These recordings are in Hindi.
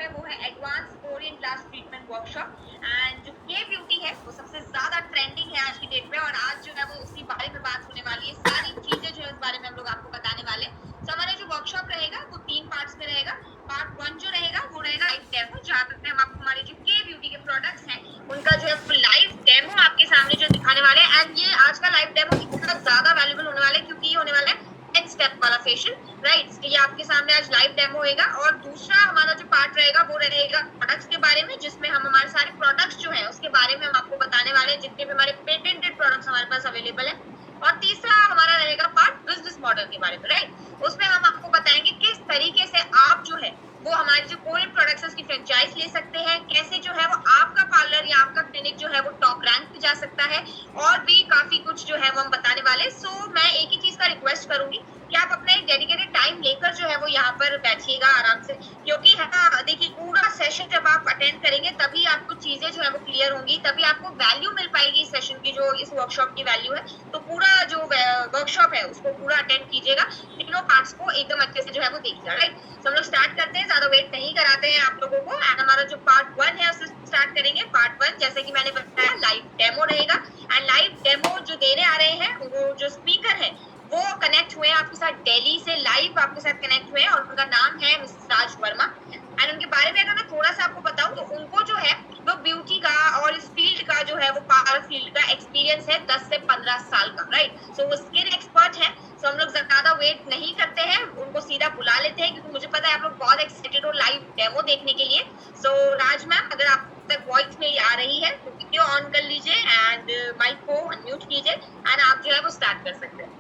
है वो है advance Korean glass treatment workshop. And जो के ब्यूटी है वो सबसे ज्यादा ट्रेंडिंग है आज की डेट में, और आज जो है वो उसी बारे में बात होने वाली है। सारी चीजें जो है उस बारे में हम लोग आपको बताने वाले। तो हमारा जो वर्कशॉप रहेगा वो 3 पार्ट्स में रहेगा। पार्ट 1 जो रहेगा वो रहेगा लाइव डेमो, जहाँ पे हम आपको हमारे जो के ब्यूटी के प्रोडक्ट्स हैं उनका जो है लाइव डेमो आपके सामने जो दिखाने वाले हैं। एंड ये आज का लाइव डेमो इतना ज्यादा वैल्यूबल होने वाला है क्योंकि ये होने वाला है 10 स्टेप वाला फेशियल, राइट। तो ये आपके सामने आज लाइव डेमो होएगा। और दूसरा हमारा जो पार्ट रहेगा वो रहेगा प्रोडक्ट्स के बारे में, जिसमें हम हमारे सारे प्रोडक्ट्स जो है उसके बारे में हम आपको बताने वाले हैं, जितने भी हमारे पेटेंटेड प्रोडक्ट्स हमारे पास अवेलेबल है। और तीसरा हमारा रहेगा पार्ट बिजनेस मॉडल के बारे में, राइट। उसमें हम आपको बताएंगे किस तरीके से आप जो है वो हमारे जो कोरियन प्रोडक्ट्स है उसकी फ्रेंचाइज ले सकते हैं, कैसे जो है वो आपका पार्लर या आपका क्लिनिक जो है वो टॉप रैंक पे जा सकता है, और भी काफी कुछ जो है वो हम बताने वाले। सो मैं एक ही चीज का रिक्वेस्ट करूंगी कि आप अपना एक डेडिकेटेड टाइम लेकर जो है वो यहाँ पर बैठिएगा आराम से, क्योंकि है ना देखिए पूरा सेशन जब आप अटेंड करेंगे तभी आपको चीजें जो है वो क्लियर होंगी, तभी आपको वैल्यू मिल पाएगी इस सेशन की, जो इस वर्कशॉप की वैल्यू है। तो पूरा जो वर्कशॉप है उसको पूरा अटेंड कीजिएगा, तीनों पार्ट्स को एकदम अच्छे से जो है वो देखिएगा, राइट। तो हम लोग स्टार्ट करते हैं, ज्यादा वेट नहीं कराते हैं आप लोगों को। एंड हमारा जो पार्ट 1 है उससे स्टार्ट करेंगे। पार्ट 1 जैसे कि मैंने बताया लाइव डेमो रहेगा। एंड लाइव डेमो जो देने आ रहे हैं वो जो स्पीकर है वो कनेक्ट हुए आपके साथ दिल्ली से, लाइव आपके साथ कनेक्ट हुए, और उनका नाम है मिसेस राज वर्मा। एंड उनके बारे में अगर मैं थोड़ा सा आपको बताऊं तो उनको जो है वो ब्यूटी का और इस फील्ड का जो है वो पार्लर फील्ड का एक्सपीरियंस है 10 से 15 साल का, राइट। सो वो स्किन एक्सपर्ट है। सो हम लोग ज्यादा वेट नहीं करते हैं, उनको सीधा बुला लेते हैं, क्योंकि मुझे पता है आप लोग बहुत एक्साइटेड हो लाइव डेमो देखने के लिए। सो राज मैम, अगर आप तक वॉइस मेरी आ रही है तो वीडियो ऑन कर लीजिए एंड माइक को अनम्यूट कीजिए, एंड आप जो है वो स्टार्ट कर सकते हैं।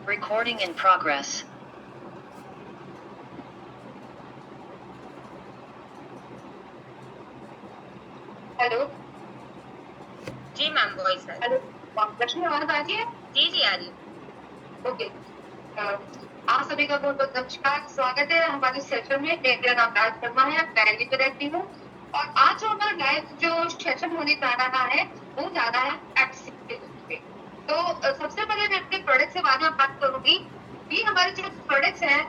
Recording in progress. हेलो जी मैम, वॉइस है। हेलो, लक्ष्मी आवाज आ रही है? जी जी आ रही है। ओके, आप सभी का बहुत बहुत नमस्कार, स्वागत है हमारे सेशन में। मेरा नाम राज वर्मा है, मैं दिल्ली में रहती हूँ। और आज जो हमारा लाइव जो सेशन होने जा रहा है वो जा रहा है एक्सपीरियंस पे। तो सबसे पहले मैं अपने प्रोडक्ट के बारे में बात करूंगी। ये हमारे जो प्रोडक्ट्स हैं,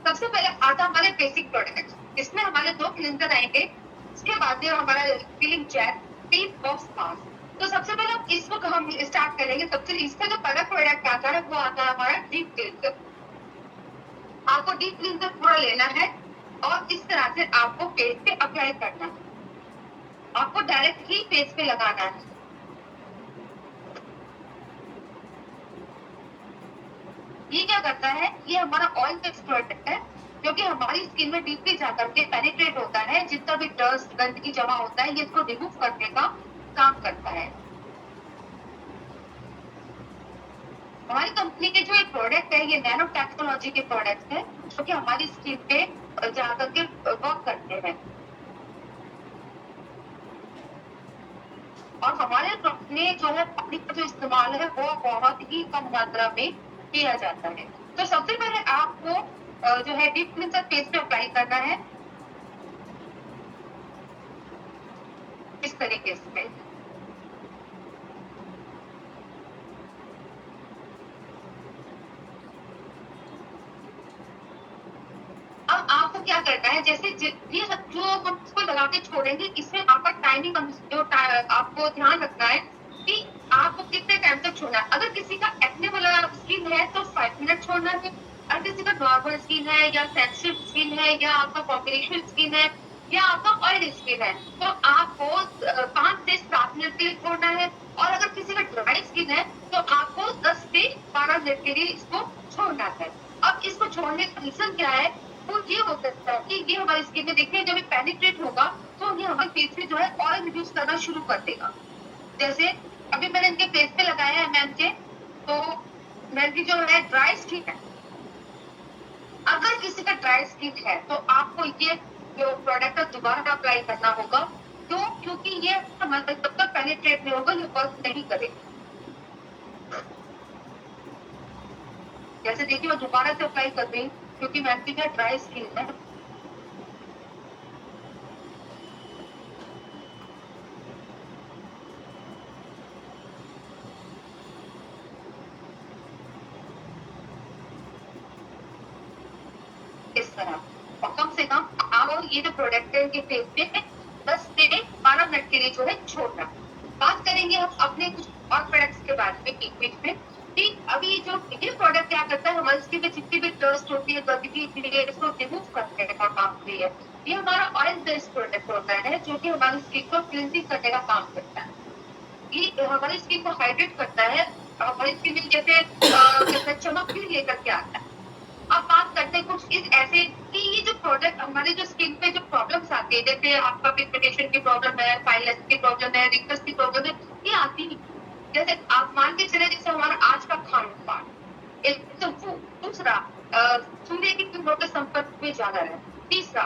सबसे पहले आता हमारे बेसिक प्रोडक्ट, इसमें हमारे 2 क्लिंजर आएंगे। इसके बाद में हमारा फीलिंग जेल, 3 बॉक्स मास्क। तो सबसे पहले इसको हम स्टार्ट करेंगे। सबसे इसका जो पहला प्रोडक्ट आता है वो आता है हमारा डीप क्लींजर। आपको डीप क्लींजर पूरा लेना है और इस तरह से आपको फेस पे अप्लाई करना है। आपको डायरेक्ट ही फेस पे लगाना है। ये क्या करता है, ये हमारा ऑयल बेस्ड प्रोडक्ट है, क्योंकि हमारी स्किन में डीपली जाकर के पेनिट्रेट होता है। जितना भी डस्ट गंदगी जमा होता है ये इसको रिमूव करने का काम करता है। हमारी कंपनी के जो ये प्रोडक्ट है ये नैनो टेक्नोलॉजी के प्रोडक्ट है, जो कि हमारी स्किन पे जाकर के वर्क करते हैं। और हमारे कंपनी जो है पानी का जो इस्तेमाल है वो बहुत ही कम मात्रा में किया जाता है। तो सबसे पहले आपको जो है डीप क्लींजर फेस पे अप्लाई करना है इस तरीके से। अब आपको क्या करना है, जैसे ये जो हम इसको लगा के छोड़ेंगे, इसमें आपका टाइमिंग जो आपको ध्यान रखना है कि आपको कितने टाइम तक छोड़ना है। अगर किसी का एक्ने वाला स्किन है तो 5 मिनट छोड़ना है। अगर किसी का नॉर्मल स्किन है या सेंसिटिव स्किन है या आपका कॉम्बिनेशन स्किन है या आपका ऑयल स्किन है तो आपको 5 से 7 मिनट के लिए छोड़ना है। और अगर किसी का ड्राई स्किन है तो आपको 10 से 12 मिनट के लिए इसको छोड़ना है। अब इसको छोड़ने का रीजन क्या है, वो ये हो सकता है कि ये हमारी स्किन में देखिए जब पेनिट्रेट होगा तो ये हमारे फेस पे जो है ऑयल रिड्यूस करना शुरू कर देगा। जैसे अभी मैंने इनके फेस पे लगाया है मैम के, तो मैम की जो है ड्राई स्किन है। अगर किसी का ड्राई स्किन है तो आपको ये जो प्रोडक्ट दोबारा अप्लाई करना होगा, तो क्योंकि ये हमारे तब तक पेनिट्रेट नहीं होगा, ये वर्क नहीं करेगा। जैसे देखिए मैं दोबारा से अप्लाई कर रही हूँ क्योंकि मैम की जो ड्राई स्किन है। खराब। और कम से कम आप ये जो प्रोडक्ट है इनके फेस पे 10 से 12 मिनट के लिए जो है छोड़ना। बात करेंगे हम अपने कुछ और प्रोडक्ट्स के बारे में बीच में। ठीक, अभी जो ये प्रोडक्ट क्या करता है, हमारी स्किन में जितनी भी डस्ट होती है, गंदगी होती है, इसको रिमूव करने का काम करती है। ये हमारा ऑयल बेस्ड प्रोडक्ट होता है जो कि हमारी स्किन को क्लींजिंग करने का काम करता है। ये हमारी स्किन को हाइड्रेट करता है, हमारी स्किन में जैसे चमक भी लेकर के आता है। अब बात करते हैं कुछ इस ऐसे कि ये जो प्रोडक्ट हमारे जो स्किन पे जो प्रॉब्लम्स आती है, जैसे आपका पिगमेंटेशन की प्रॉब्लम है, फाइल की प्रॉब्लम है, रिंकल्स की प्रॉब्लम है, ये आती नहीं। जैसे आप मान के चले, जैसे हमारा आज का खान पान, एक तो वो, दूसरा सूर्य की किरणों के संपर्क में ज्यादा है, तीसरा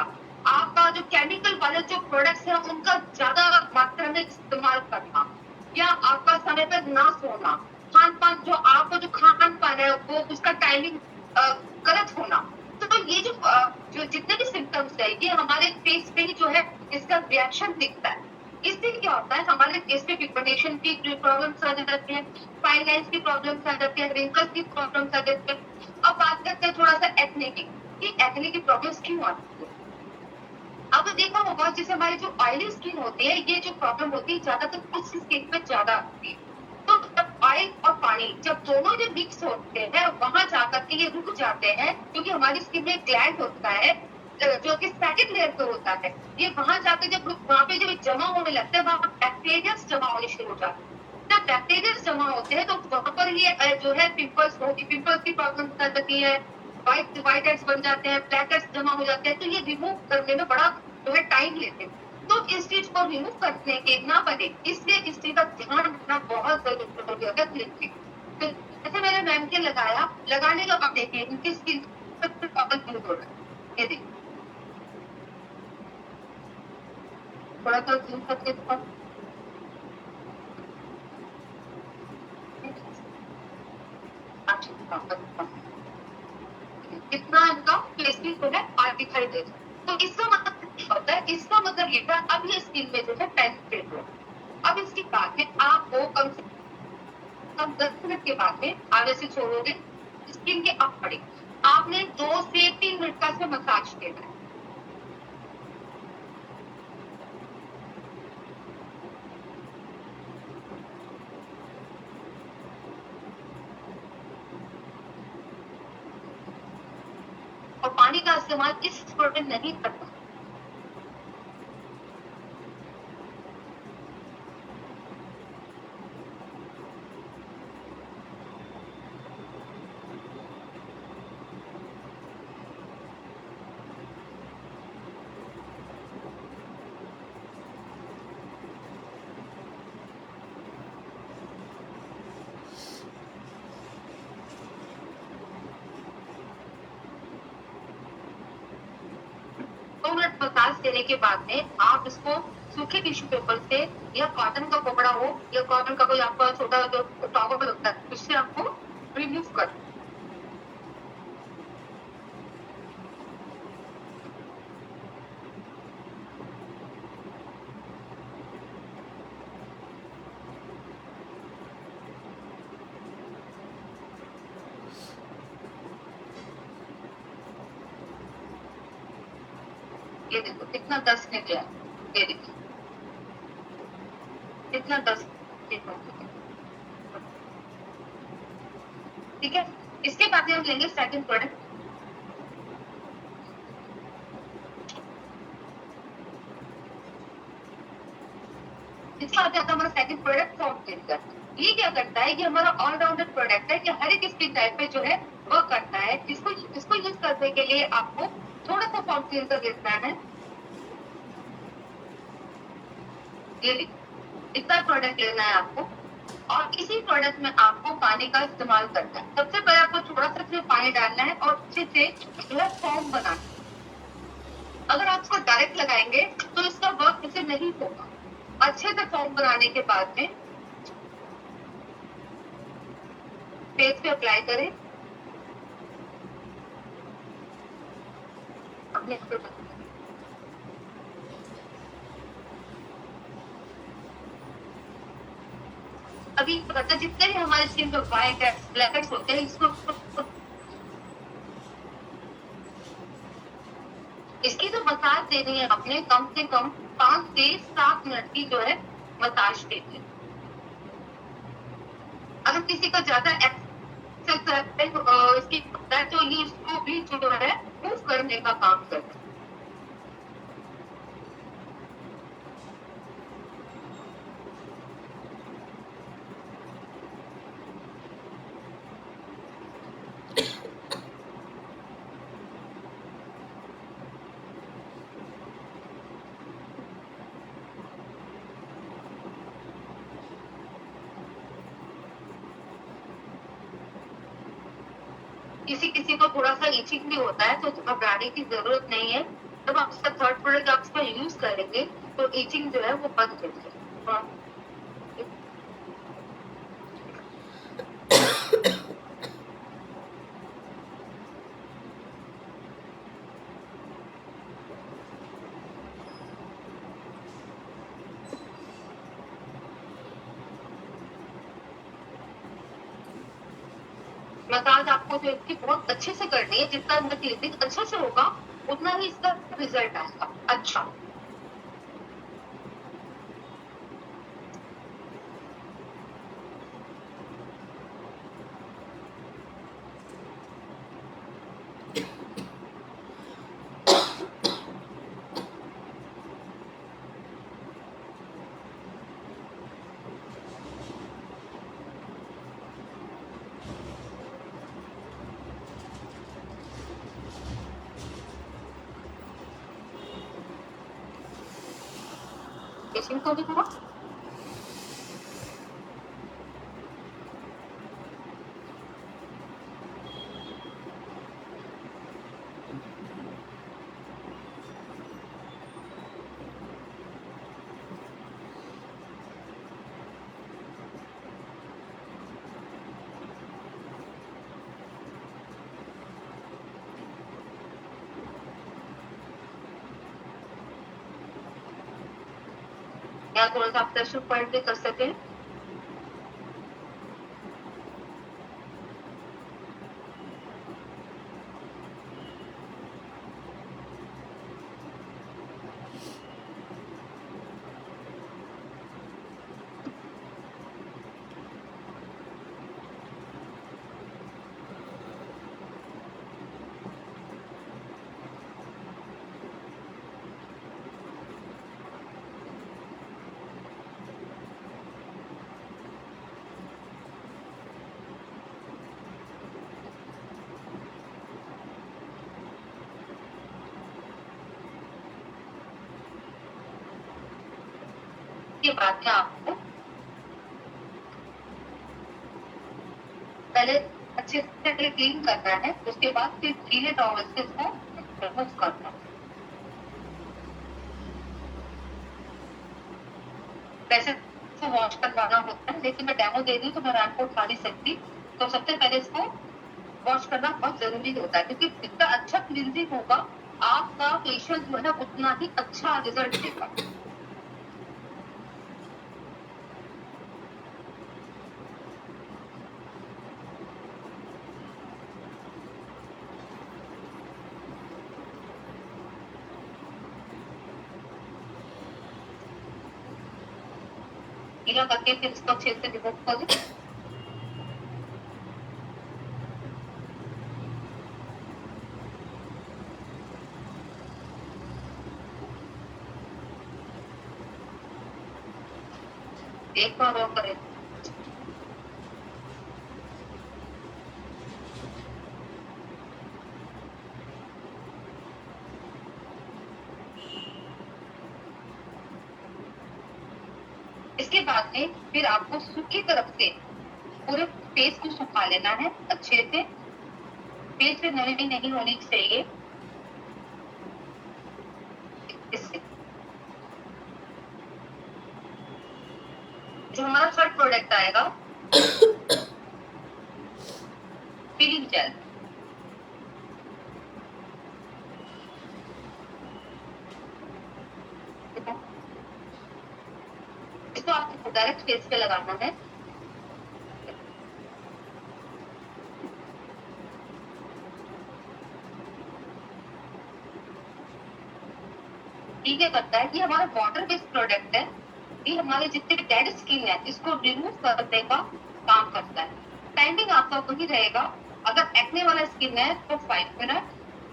आपका जो केमिकल वाले जो प्रोडक्ट्स है उनका ज्यादा मात्रा में इस्तेमाल करना, या आपका समय पर ना सोना, खान पान जो आपको जो खान पान है वो उसका टाइमिंग गलत होना। तो ये जो जितने भी सिम्टम्स है, ये हमारे फेस पे ही जो है इसका रिएक्शन दिखता है। इससे क्या होता है, हमारे फेस पे पिगमेंटेशन की प्रॉब्लम्स आ जाती है, फाइन लाइंस की प्रॉब्लम्स आ जाती है, रिंकल्स की प्रॉब्लम्स आ जाती है। अब बात करते हैं थोड़ा सा एक्ने की, कि एक्ने की प्रॉब्लम्स क्यों आती है। अब देखा होगा जैसे हमारी जो ऑयली स्किन होती है, ये जो प्रॉब्लम होती है ज्यादातर कुछ स्किन पे ज्यादा आती है। तो जब ऑयल और पानी जब दोनों जब मिक्स होते हैं, वहां जाकर के ये रुक जाते हैं, क्योंकि हमारी स्किन में ग्लैंड होता है जो कि सेकंड लेयर पे होता है। ये वहां जाकर जब वहां पे जब जमा होने लगता है, वहां बैक्टीरिया जमा होने शुरू हो जाते हैं। जब बैक्टीरिया जमा होते हैं तो वहां पर ये जो है पिंपल्स की प्रॉब्लम हो जाती है, व्हाइट हेड्स बन जाते हैं, ब्लैक हेड्स जमा हो जाते हैं। तो ये रिमूव करने में बड़ा जो है टाइम लेते हैं। तो इस चीज को रिमूव करने के ना बने, इसलिए इस चीज का ध्यान रखना बहुत जरूरी होता है। तो जैसे मैंने मैम के लगाने का अब देखिए इनकी स्किन प्रॉब्लम क्यों हो रहा है, ये देखिए थोड़ा सा जूम करके दिखाओ। कितना इनका प्लेसमेंट जो है आज दिखाई दे रहा है। तो इसका मतलब क्या होता है, इसका मतलब ये था अब ये स्किन में जो है पेनिट्रेट हो। अब इसके बाद में आपको कम से कम 10 मिनट के बाद में आगे से छोड़ोगे, स्किन के अप पड़े, आपने 2 से 3 मिनट का इसमें मसाज देना है। और पानी का इस्तेमाल इस प्रोडक्ट नहीं करना। मसाज देने के बाद में आप इसको सूखे टिश्यू पेपर से या कॉटन का कपड़ा हो या कॉटन का कोई आपका छोटा जो टॉवल होता है उससे आपको रिमूव कर। ये देखो कितना डस्ट निकला, ये देखो कितना डस्ट निकला। ठीक है, इसके बाद में हम लेंगे सेकंड प्रोडक्ट। इसका आता है हमारा सेकंड प्रोडक्ट फॉर्म क्लीनर। ये क्या करता है, ये हमारा ऑलराउंडर प्रोडक्ट है कि हर एक स्किन टाइप पे जो है वो करता है। इसको यूज करने के लिए आपको थोड़ा सा फॉर्म क्लीनर लेना है। ये इतना प्रोडक्ट लेना है आपको, और इसी प्रोडक्ट में आपको पानी का इस्तेमाल करना है। सबसे पहले आपको थोड़ा सा इसमें पानी डालना है और अच्छे से जो है फॉर्म बनाना है। अगर आप इसको डायरेक्ट लगाएंगे तो इसका वर्क इसे नहीं होगा। अच्छे से फॉर्म बनाने के बाद में फेस पे अप्लाई करें। अपने अभी पता जितने भी हमारे स्किन पे व्हाइट है, ब्लैक हेड्स होते हैं, इसको इसकी जो मसाज देनी है आपने कम से कम 5 से 7 मिनट की जो है मसाज देनी है। अगर किसी का ज्यादा एक्सरसाइज इसकी होता है तो ये इसको भी जो है मूव करने का काम करता है। किसी किसी को थोड़ा सा इचिंग भी होता है तो घबराने की जरूरत नहीं है। जब आप इसका थर्ड प्रोडक्ट आप इसका यूज करेंगे तो इचिंग जो है वो बंद हो जाएगी। मसाज आपको जो इसकी बहुत अच्छे से करनी है, जितना अंदर क्लीनिंग अच्छे से होगा उतना ही इसका रिजल्ट आएगा अच्छा। इचिंग को भी हुआ। या थोड़ा सा आप प्रेशर पॉइंट भी कर सकें। के बाद में आपको पहले अच्छे से क्लीन करना है, उसके बाद फिर गीले टॉवल से इसको रिमूव करना है। वैसे इसको वॉश करवाना होता है, लेकिन मैं डेमो दे रही हूँ तो मैं रैंप को उठा नहीं सकती, तो सबसे पहले इसको वॉश करना बहुत जरूरी होता है, क्योंकि जितना अच्छा क्लींजिंग होगा आपका फेशियल जो है ना उतना ही अच्छा रिजल्ट देगा। गीला करके फिर इसको अच्छे से रिमूव कर दें। एक बार और करें। इसके बाद में फिर आपको सूखी तरफ से पूरे फेस को सुखा लेना है अच्छे से। फेस पे नमी नहीं होनी चाहिए। इससे जो हमारा थर्ड प्रोडक्ट आएगा फीलिंग जेल। इसको आपको डायरेक्ट फेस पे लगाना है। ठीक है करता है कि हमारा वाटर बेस्ड प्रोडक्ट है, ये हमारे जितने डेड स्किन है इसको रिमूव करने का काम करता है। टाइमिंग आपका वही रहेगा, अगर एक्ने वाला स्किन है तो 5 मिनट,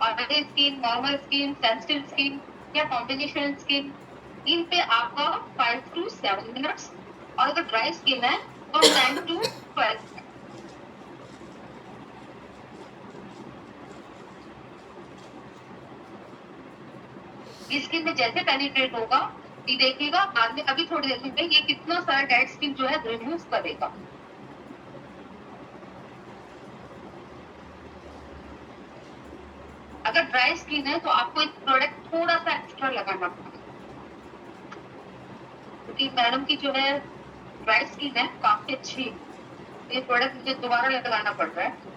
और skin, normal skin, sensitive skin या कॉम्बिनेशन स्किन, इन पे आपका 5 to 7 मिनट्स, और अगर ड्राई स्किन है तो 10 to 12 मिनट। स्किन में जैसे पेनिट्रेट होगा, ये देखिएगा बाद में अभी थोड़ी देर में ये कितना सारा डेड स्किन जो है रिमूव करेगा। अगर ड्राई स्किन है तो आपको एक प्रोडक्ट थोड़ा सा एक्स्ट्रा लगाना पड़ेगा, क्योंकि मैडम की जो है ड्राई स्किन है काफी अच्छी, ये प्रोडक्ट मुझे दोबारा लगाना पड़ रहा है।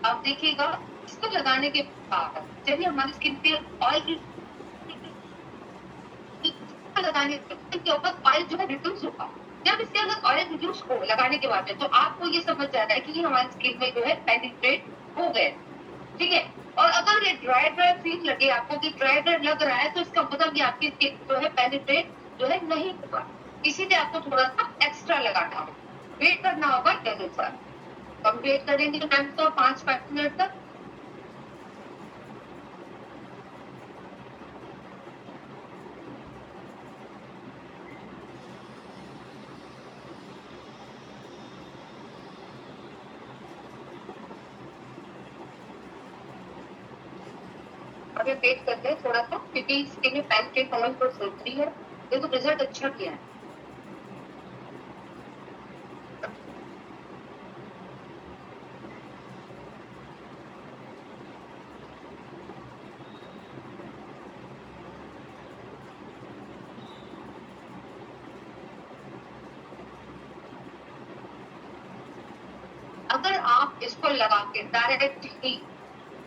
आप देखिएगा इसको लगाने के बाद चलिए हमारी स्किन पे ऑयल लगाने के ऊपर ऑयल जो है रिड्यूस होगा। जब इसके अगर ऑयल रिड्यूस हो लगाने के बाद तो आपको ये समझ जाना है कि ये हमारी स्किन में जो है पेनिट्रेट हो गए, ठीक है। और अगर ये ड्राई ड्राई फील लगे आपको कि ड्राई ड्राई लग रहा है तो इसका मतलब ये आपकी स्किन जो है पेनिट्रेट जो है नहीं होगा, इसीलिए आपको थोड़ा सा एक्स्ट्रा लगाना होगा, वेट करना होगा 10 मिनट। हम वेट करेंगे मैम तो 5 मिनट तक। अभी वेट करते हैं थोड़ा सा, क्योंकि स्किन में पेनिट्रेट होने पर सोच रही है, देखो रिजल्ट अच्छा किया है। अगर आप इसको लगा के डायरेक्ट ही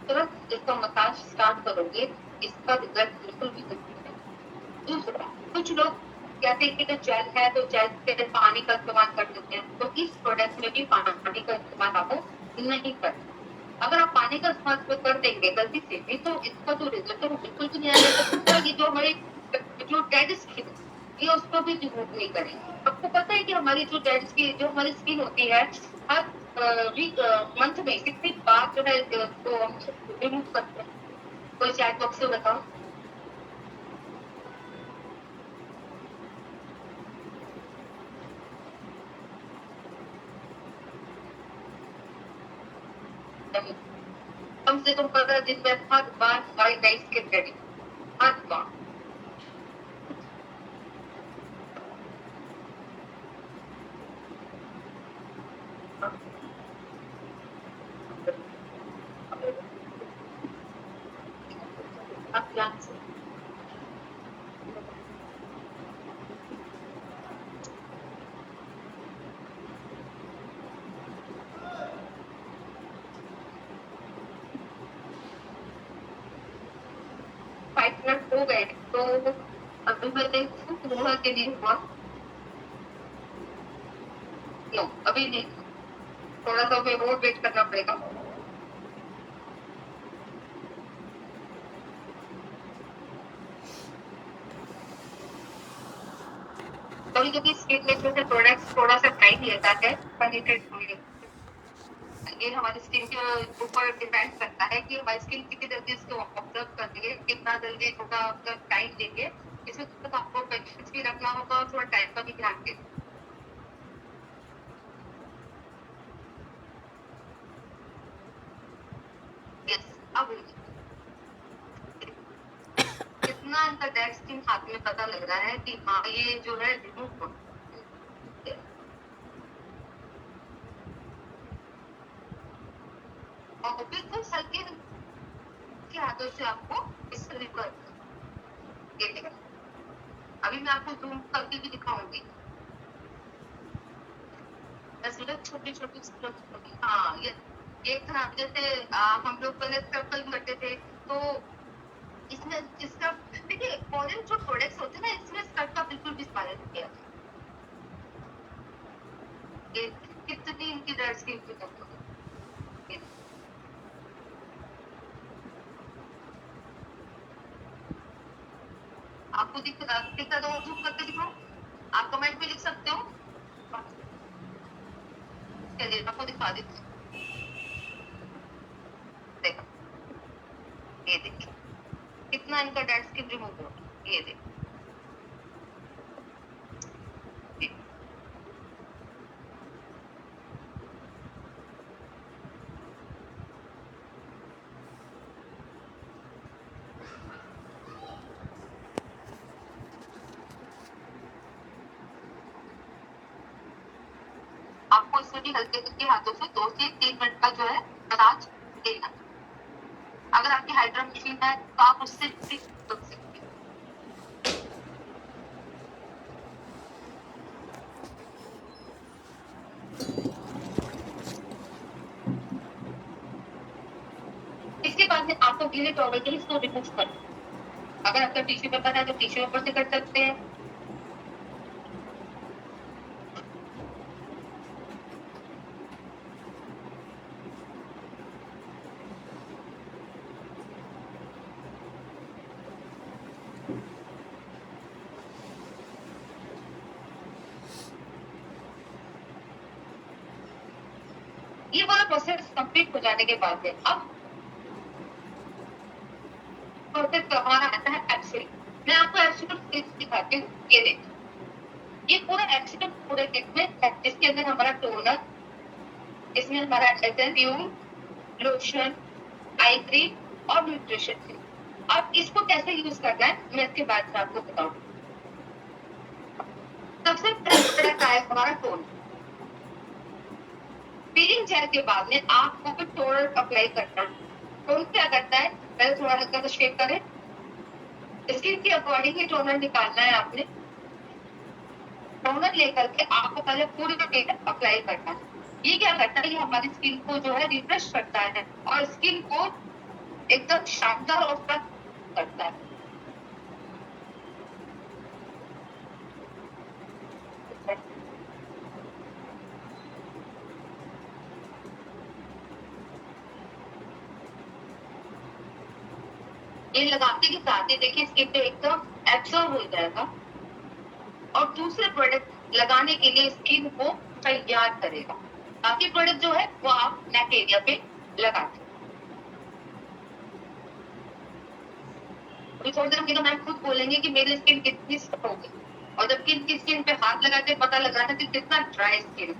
तुरंत इसको मसाज स्टार्ट करोगे, इसका रिजल्ट बिल्कुल भी नहीं है। दूसरा, कुछ लोग कहते हैं कि जो जेल है तो जेल के पानी का इस्तेमाल कर लेते हैं, तो इस प्रोडक्ट में भी पानी का इस्तेमाल आपको नहीं करना। अगर आप पानी का इस्तेमाल कर देंगे गलती से भी तो इसका जो रिजल्ट है वो बिल्कुल भी नहीं आएगा। तो ये जो हमारे जो डेड स्किन ये उसको भी रिमूव नहीं करेंगे। आपको पता है कि हमारी जो डेड स्किन जो हमारी स्किन होती है हर वीक मंथ में कितनी बार जो है तो हम रिमूव करते हैं, कोई चैट बॉक्स में बताओ। कम से कम 15 दिन में हर बार हमारी नई स्किन रेडी, हर बार। आप ध्यान से मिनट हो गए तो अभी मैं देखूं थोड़ा के लिए हुआ नो, अभी नहीं, थोड़ा सा हमें और वेट करना पड़ेगा। कभी कभी स्किन में जो है प्रोडक्ट्स थोड़ा सा टाइम लेता है पेनिट्रेट होने में। ये हमारी स्किन के ऊपर डिपेंड करता है कि हमारी स्किन कितनी जल्दी इसको ऑब्जर्व कर रही है, कितना जल्दी थोड़ा टाइम देंगे। इसमें तो आपको पेशेंस भी रखना होगा और थोड़ा टाइम का भी ध्यान देना। यस, अब कितना इनका डेड स्किन हाथ में पता लग रहा है कि हाँ ये जो है रिमूव हो, और बिल्कुल हल्के के हाथों से आपको इससे रिकवर ये देखिए। अभी मैं आपको जूम करके भी दिखाऊंगी। छोटी छोटी हाँ ये एक था जैसे हम लोग पहले सर्कल करते थे, तो इसमें इसका देखिए फॉरेन जो प्रोडक्ट्स होते हैं ना, इसमें स्कर्ट का बिल्कुल भी इस्तेमाल नहीं किया जाता। ये कितनी इनकी डेड स्किन की जरूरत है। आपको दिखता तो जूम करके दिखाओ, आप कमेंट में लिख सकते हो। चलिए आपको दिखा देती हूँ। देखो, ये देखिए कितना इनका डेड स्किन रिमूव हो रहा है। ये देखिए, आपको इसमें भी हल्के हल्के हाथों से 2 से 3 मिनट का जो है मसाज देना। अगर आपकी हाइड्रा मशीन है तो आप उससे भी कर सकते हैं। इसके बाद में आपको गीले टॉवल के इसको रिमूव करना। अगर आपका टिश्यू पेपर है तो टिश्यू पेपर से कर सकते हैं। ये वाला प्रोसेस कंप्लीट हो जाने के बाद में अब प्रोसेस हमारा आता है एब्सोल्यूट। मैं आपको एब्सोल्यूट दिखाती हूँ। ये देखिए, ये पूरा एब्सोल्यूट पूरे किट में है, जिसके अंदर हमारा टोनर, इसमें हमारा एसेंस, लोशन, आई क्रीम और न्यूट्रिशन है। अब इसको कैसे यूज करना है मैं इसके बाद में आपको बताऊंगी। सबसे पहले प्रोडक्ट आया हमारा टोनर। पीलिंग जेल के बाद में आपको भी टोनर अप्लाई करना है। टोनर क्या करता है, पहले थोड़ा हल्का सा शेक करें, स्किन के अकॉर्डिंग ही टोनर निकालना है आपने। टोनर लेकर के आपको पहले पूरी डे अप्लाई करना है। ये क्या करता है, ये हमारी स्किन को जो है रिफ्रेश करता है और स्किन को एकदम शानदार और फ्रेश करता है। ये लगाते के साथ ही देखिए स्किन पे एकदम एब्जॉर्ब हो जाएगा और दूसरे प्रोडक्ट लगाने के लिए स्किन को तैयार करेगा। बाकी प्रोडक्ट जो है वो आप नेक एरिया पे लगाते हैं। थोड़ी देर में मैम खुद बोलेंगे कि मेरी स्किन कितनी सॉफ्ट होगी, और जबकि इनकी स्किन पे हाथ लगाते पता लगा था कि कितना ड्राई स्किन।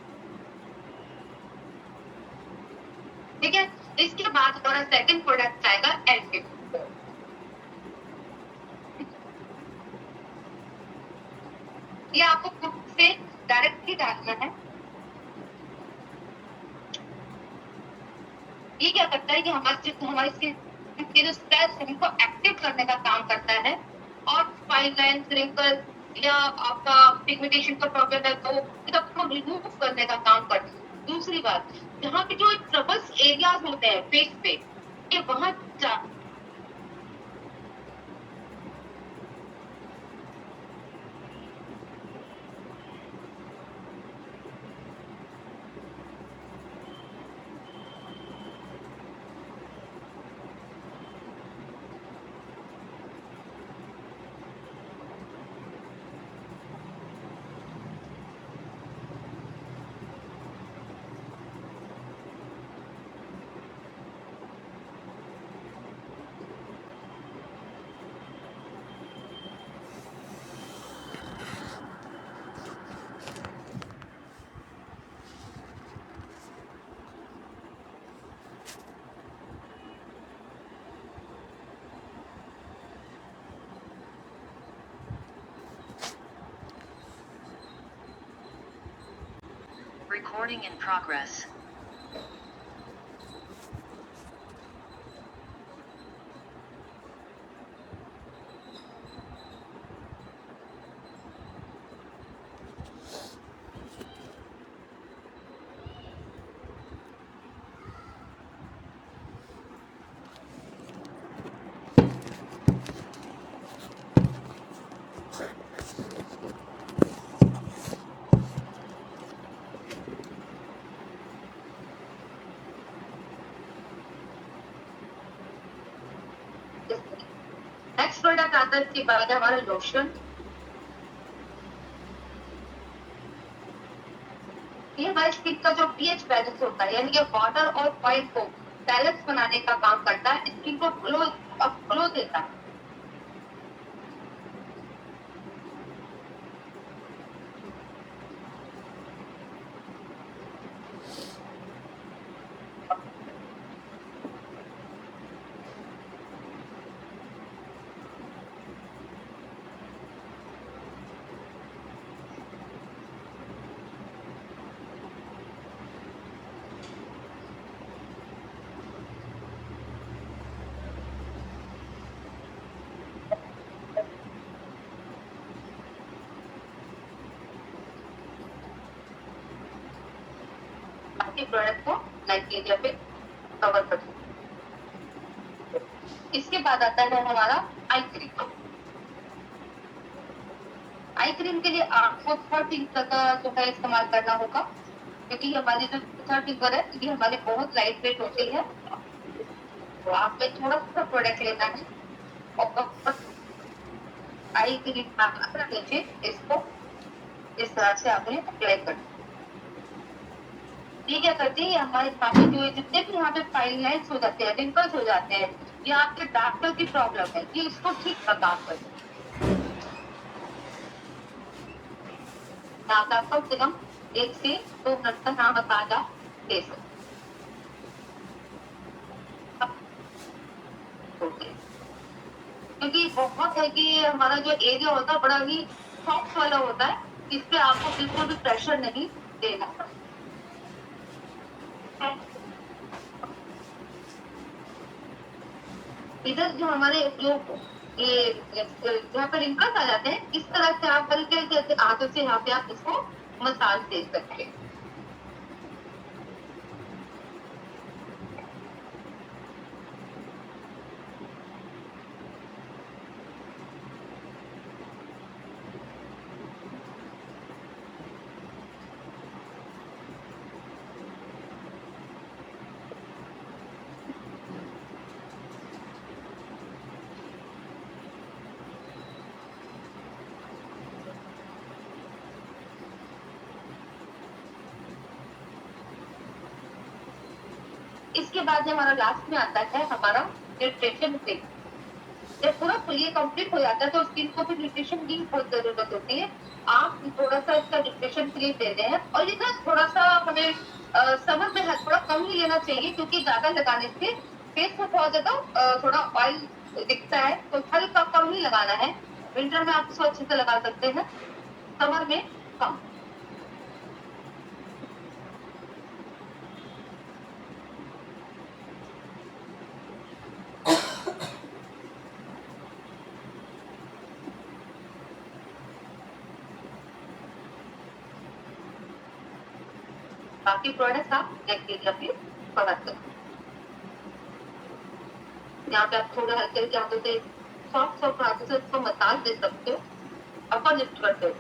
ठीक है, इसके बाद हमारा सेकंड प्रोडक्ट आएगा एल्फिट। ये आपको खुद से डायरेक्ट ही डालना है। ये क्या करता है कि हमारी स्किन के जो सेल्स हैं उनको एक्टिव करने का काम करता है और फाइन लाइंस, रिंकल या आपका पिगमेंटेशन का प्रॉब्लम है तो सबको रिमूव करने का काम करता है। दूसरी बात, जहाँ पे जो ट्रबल्स एरियाज होते हैं फेस पे, ये वहां Recording in progress. प्रोडक्ट आता है इसके बाद हमारा लोशन। ये हमारी स्किन का जो पीएच बैलेंस होता है, यानी कि वाटर और ऑयल को बैलेंस बनाने का काम करता है, स्किन को ग्लो देता है। बाकी प्रोडक्ट को लाइट एरिया पे कवर कर दो। इसके बाद आता है हमारा आई क्रीम। आई क्रीम के लिए आपको थर्ड फिंगर का जो है इस्तेमाल करना होगा, क्योंकि हमारी जो थर्ड फिंगर है ये हमारी बहुत लाइट वेट होती है। तो आपको थोड़ा सा प्रोडक्ट लेना है और आई क्रीम आप रख लीजिए, इसको इस तरह से आपने अप्लाई कर दिया। ये क्या करती है, हमारे काफी जो जितने भी यहाँ पे फाइन लाइन्स हो जाते हैं, रिंकल्स हो जाते हैं, ये आपके डार्क सर्कल की प्रॉब्लम है, ये इसको ठीक का काम करती है। आप कम से कम 1 से 2 मिनट का नाम ताजा दे सकते। क्योंकि बहुत है कि हमारा जो एरिया होता है बड़ा ही सॉफ्ट वाला होता है, इस पे आपको बिल्कुल भी प्रेशर नहीं देना। इधर जो हमारे जो ये यहाँ पर रिंकल्स आ जाते हैं, इस तरह से आप हल्के हाथों से यहाँ पे आप इसको मसाज दे सकते हैं। इसके बाद हमारा लास्ट में आता है हमारा न्यूट्रिशन क्रीम। जब पूरा ये कंप्लीट हो जाता है तो स्किन को भी न्यूट्रिशन की बहुत जरूरत होती है। आप थोड़ा सा इसका न्यूट्रिशन क्रीम दे दें हैं, और ये थोड़ा सा हमें समर में है थोड़ा कम ही लेना चाहिए, क्योंकि ज्यादा लगाने से फेस में बहुत ज्यादा थोड़ा ऑयल दिखता है, तो हल्का कम ही लगाना है। विंटर में आप इसको अच्छे से लगा सकते हैं, समर में कम। बाकी प्रोडक्ट्स आप नेक एरिया पे कवर कर। यहाँ पे आप थोड़े हल्के हल्के हाथों से सॉफ्ट हाथों से उसको मसाज दे सकते हो, अपर लिफ्ट करते हो।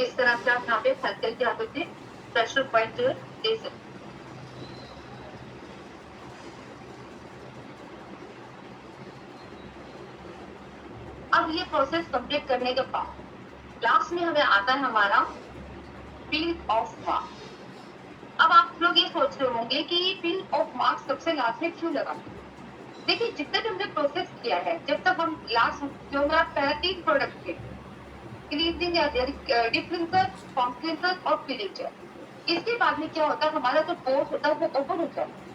इस तरह से आप यहाँ पे हल्के हल्के हाथों से प्रेशर पॉइंट जो है दे सकते हैं। अब ये प्रोसेस कंप्लीट करने के बाद लास्ट में हमें आता है हमारा पील ऑफ मास्क। अब आप लोग ये सोच रहे होंगे कि पील ऑफ मास्क सबसे लास्ट में क्यों लगा। देखिए जितना भी हमने प्रोसेस किया है, जब तक हम लास्ट जो हमारा पहला 3 प्रोडक्ट थे, क्लींजिंग डिफ्यूजर, फॉर्म क्लींजर और फिलिंजर, इसके बाद में क्या होता है, हमारा जो पोर्स होता है वो ओपन हो जाता है।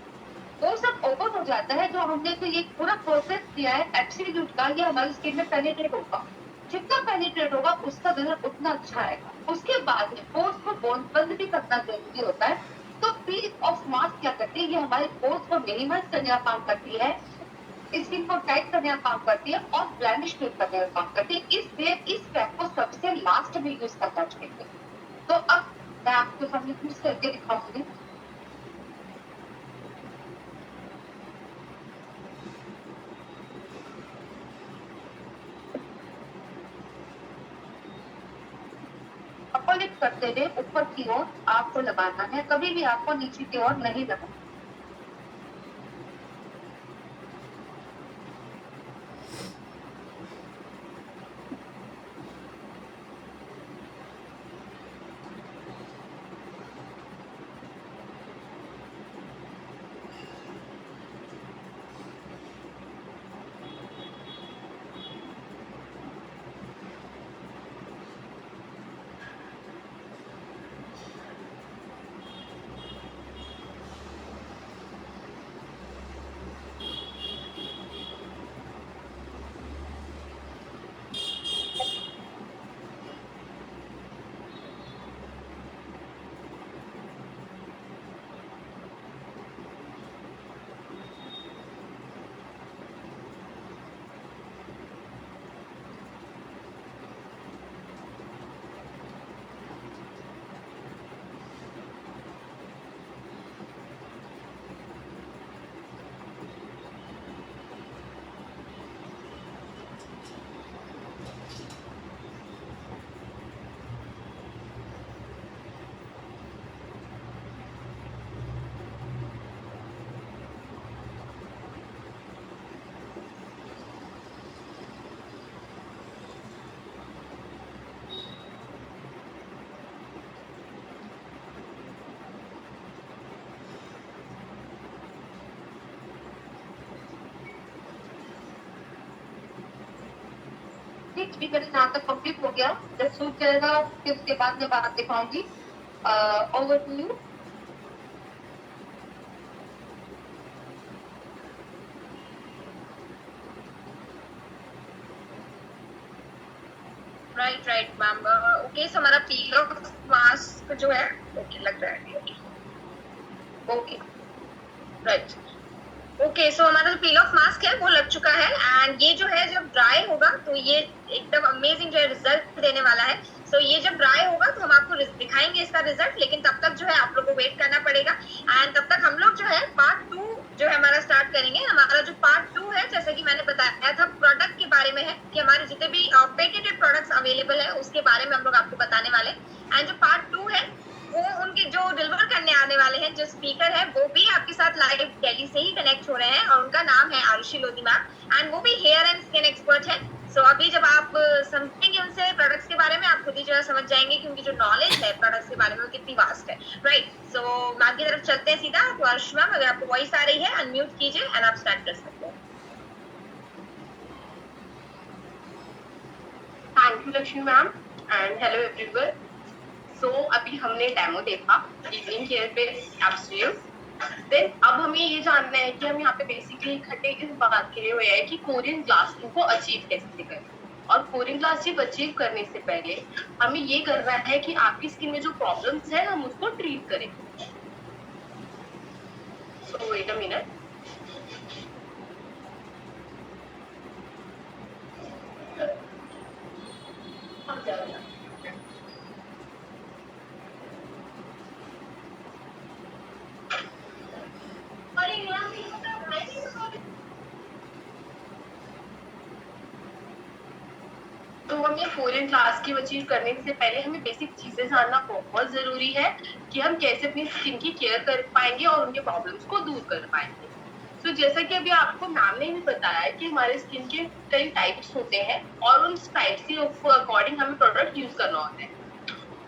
वो सब ओपन हो जाता है, जो हमने तो ये पूरा प्रोसेस किया है एब्सोल्यूट का, ये हमारी स्किन में पेनिट्रेट होगा। जितना पेनिट्रेट होगा उसका रिजल्ट उतना अच्छा आएगा। उसके बाद में पोर्स को बंद भी करना जरूरी होता है। तो पील ऑफ मास्क क्या करती है, ये हमारे पोर्स को मिनिमाइज करने का काम करती है। स्किन को टाइट करने का काम करती है और ब्लेमिश क्लियर करने का काम करती है, इसलिए इस पैक को सबसे लास्ट में यूज करना चाहिए। तो अब मैं आपके सामने यूज करके दिखाऊंगी। अपलिफ्ट करते हुए ऊपर की ओर आपको लगाना है, कभी भी आपको नीचे की ओर नहीं लगाना। भी मेरे जहाँ तक कंप्लीट हो गया, जब सूख जाएगा फिर उसके बाद मैं बात दिखाऊंगी। Over to you. Right ma'am. Okay, so हमारा पील ऑफ मास्क जो है ओके लग रहा है। Okay right. ओके, सो हमारा जो पील ऑफ मास्क है वो लग चुका है एंड ये जो है जब ड्राई होगा तो ये एकदम अमेजिंग जो है रिजल्ट देने वाला है। सो ये जब ड्राई होगा तो हम आपको दिखाएंगे इसका रिजल्ट, लेकिन तब तक जो है आप लोगों को वेट करना पड़ेगा एंड तब तक हम लोग जो है पार्ट 2 जो है हमारा स्टार्ट करेंगे। हमारा जो पार्ट 2 है, जैसे कि मैंने बताया था, प्रोडक्ट के बारे में है कि हमारे जितने भी पेटेंटेड प्रोडक्ट्स अवेलेबल है उसके बारे में हम लोग आपको बताने वाले एंड जो पार्ट 2 है वो उनके जो डिलीवर करने आने वाले हैं जो स्पीकर है वो भी आपके साथ लाइव दिल्ली से ही कनेक्ट हो रहे हैं और उनका नाम है आरुषि लोधी मैम एंड वो भी हेयर एंड स्किन एक्सपर्ट है। सो अभी जब आप समझेंगे उनसे प्रोडक्ट्स के बारे में, आप खुद ही जो है समझ जाएंगे कि उनकी जो नॉलेज है प्रोडक्ट्स के बारे में वो कितनी वास्ट है। राइट, सो मैम की तरफ चलते हैं सीधा। तो आरुषि मैम, अगर आपको वॉइस आ रही है अनम्यूट कीजिए एंड आप स्टार्ट कर सकते हैं। Thank you Lakshmi ma'am and hello everyone. So अभी हमने डेमो देखा इवनिंग केयर पे एब्सट्रीम्स। देन अब हमें ये जानना है कि हम यहाँ पे बेसिकली इकट्ठे इस बात के लिए हुए हैं कि कोरियन ग्लास को अचीव कैसे करें, और कोरियन ग्लास टिप अचीव करने से पहले हमें ये करना है कि आपकी स्किन में जो प्रॉब्लम्स है हम उसको ट्रीट करें। सो वेट अ मिनट। तो हमें कोरियन ग्लास की अचीव करने से पहले हमें बेसिक चीजें जानना बहुत जरूरी है कि हम कैसे अपनी स्किन की केयर कर पाएंगे और उनके प्रॉब्लम्स को दूर कर पाएंगे। तो जैसा कि अभी आपको मैम ने भी बताया कि हमारे स्किन के कई टाइप्स होते हैं और उन टाइप्स के अकॉर्डिंग हमें प्रोडक्ट यूज करना होता है।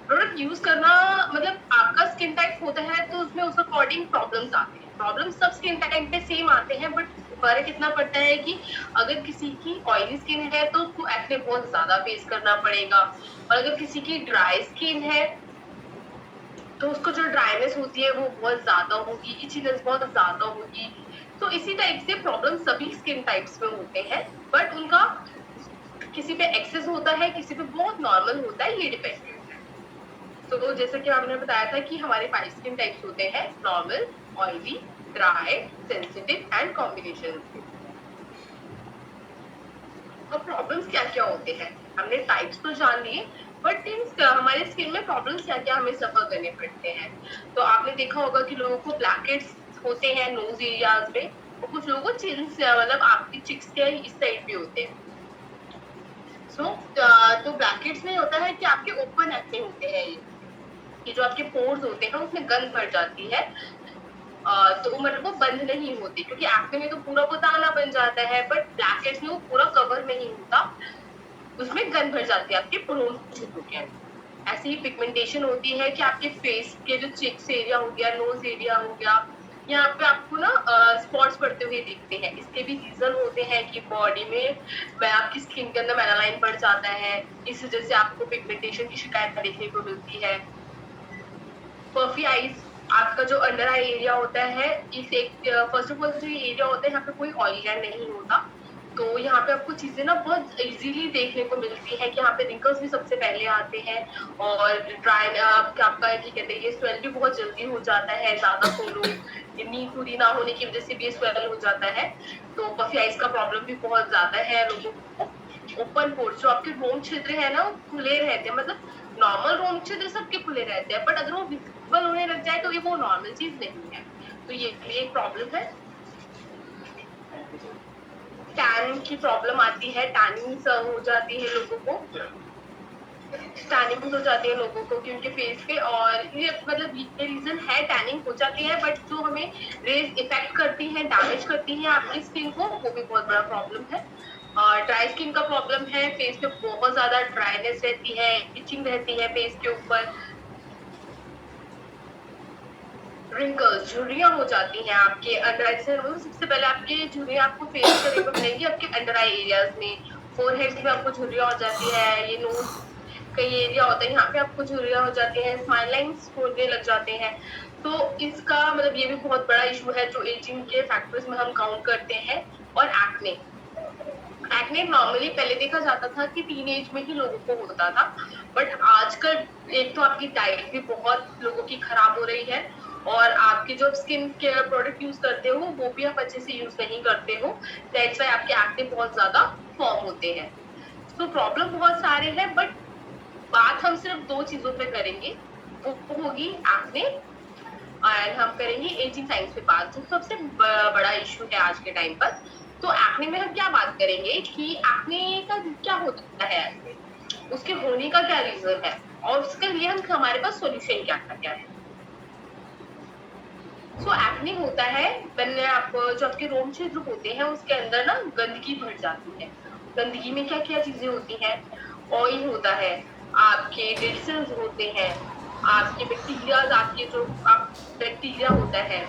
प्रोडक्ट यूज करना मतलब आपका स्किन टाइप होता है तो उसमें उस अकॉर्डिंग प्रॉब्लम्स आते हैं। प्रॉब्लम्स सब स्किन टाइप पे सेम आते हैं, बट फर्क इतना पड़ता है कि अगर किसी की ऑयली स्किन है तो उसको एक्ने बहुत ज्यादा फेस करना पड़ेगा, और अगर किसी की ड्राई स्किन है तो उसको जो ड्राइनेस होती है वो बहुत ज्यादा होगी, इचीनेस बहुत ज्यादा होगी। तो इसी टाइप से प्रॉब्लम सभी स्किन टाइप्स में होते हैं, बट उनका किसी पे एक्सेस होता है, किसी पे बहुत नॉर्मल होता है, ये डिपेंड करता है। तो जैसे कि आपने बताया था कि हमारे 5 स्किन टाइप्स होते हैं: normal, oily, dry, sensitive and combination. और प्रॉब्लम्स क्या क्या होते हैं, हमने टाइप्स तो जान लिए, बट हमारे स्किन में प्रॉब्लम्स क्या क्या हमें सफर करने पड़ते हैं। तो आपने देखा होगा कि लोगों को ब्लैकेट्स होते हैं नोज एरियाज में, और कुछ लोगों को चिन्स मतलब आपकी चिक्स के इस साइड भी होते हैं। तो ब्लैकेट्स में होता है कि आपके ओपन एक्ने होते हैं, ये जो आपके पोर्स होते हैं उसमें गंद भर जाती है, तो मतलब वो बंद नहीं होती, क्योंकि एक्ने में तो पूरा वो दाना बन जाता है, बट ब्लैकेट्स में वो पूरा कवर नहीं होता, उसमें गंद भर जाती है आपके पोर्स क्षेत्रों के अंदर। ऐसी ही पिगमेंटेशन होती है कि आपके फेस के जो चिक्स एरिया हो गया, नोज एरिया हो गया, यहाँ पे आपको ना स्पॉट्स पड़ते हुए दिखते हैं। इसके भी रीजन होते हैं कि बॉडी में आपकी स्किन के अंदर मेलानाइन बढ़ जाता है, इस वजह से आपको पिगमेंटेशन की शिकायत देखने को मिलती है। पफी आईज, आपका जो अंडर आई एरिया होता है, इस एक फर्स्ट ऑफ ऑल जो ये एरिया होता है यहाँ पे कोई ऑयल ग्लैंड नहीं होता, तो यहाँ पे आपको चीजें ना बहुत इजीली देखने को मिलती है कि यहाँ पे रिंकल्स भी सबसे पहले आते हैं, और ड्राई आपका क्या कहते हैं, ये स्वेल भी बहुत जल्दी हो जाता है, ज्यादा सोलो नींद पूरी ना होने की वजह से भी स्वेल हो जाता है। तो पफी आइज का प्रॉब्लम भी बहुत ज्यादा है लोगों को। ओपन पोर्स, जो आपके रोम क्षेत्र है ना वो खुले रहते हैं, मतलब नॉर्मल रोम क्षेत्र सबके खुले रहते हैं, बट अगर वो विजिबल होने लग जाए तो ये वो नॉर्मल चीज नहीं है, तो ये एक प्रॉब्लम है। टैन की प्रॉब्लम आती है, टैनिंग हो जाती है लोगों को, टैनिंग हो जाती है लोगों को क्योंकि फेस पे, और ये मतलब ये रीजन है टैनिंग हो जाती है, बट जो हमें रेज इफेक्ट करती है, डैमेज करती है आपकी स्किन को, वो भी बहुत बड़ा प्रॉब्लम है। और ड्राई स्किन का प्रॉब्लम है, फेस पे बहुत ज्यादा ड्राइनेस रहती है, इचिंग रहती है फेस के ऊपर, रिंकल्स, झुर्रियां हो जाती हैं आपके अंडर आई से। सबसे पहले आपके झुर्रियां आपको फेस करने को मिलेंगी आपके अंडर आई एरियाज में, फोरहेड में आपको झुर्रियां हो जाती है, ये नोज कई एरिया होता है यहाँ पे आपको झुर्रियां हो जाती हैं, स्माइल लाइंस होने लग जाते हैं। तो इसका मतलब ये भी बहुत बड़ा इशू है जो एजिंग के फैक्टर्स में हम काउंट करते हैं। और एक्ने, एक्ने नॉर्मली पहले देखा जाता था कि टीनेज में ही लोगों को होता था, बट आजकल एक तो आपकी डाइट भी बहुत लोगों की खराब हो रही है, और आपके जो स्किन केयर प्रोडक्ट यूज करते हो वो भी आप अच्छे से यूज नहीं करते हो, दैट्स व्हाई आपके एक्ने बहुत ज्यादा फॉर्म होते हैं। तो प्रॉब्लम बहुत सारे हैं, बट बात हम सिर्फ दो चीजों पे करेंगे, वो होगी एक्ने, और हम करेंगे एजिंग साइंस पे बात, जो सबसे बड़ा इशू है आज के टाइम पर। तो एक्ने में हम क्या बात करेंगे कि एक्ने का क्या होता है, उसके होने का क्या रीजन है, और उसके लिए हम हमारे पास सॉल्यूशन क्या है। सो एक्ने होता है मैंने आपको, जो आपके रोम क्षेत्र होते हैं उसके अंदर ना गंदगी भर जाती है। गंदगी में क्या क्या चीजें होती हैं, ऑयल होता है, आपके डेड सेल्स होते हैं, आपके बैक्टीरिया, आपके जो बैक्टीरिया होता है,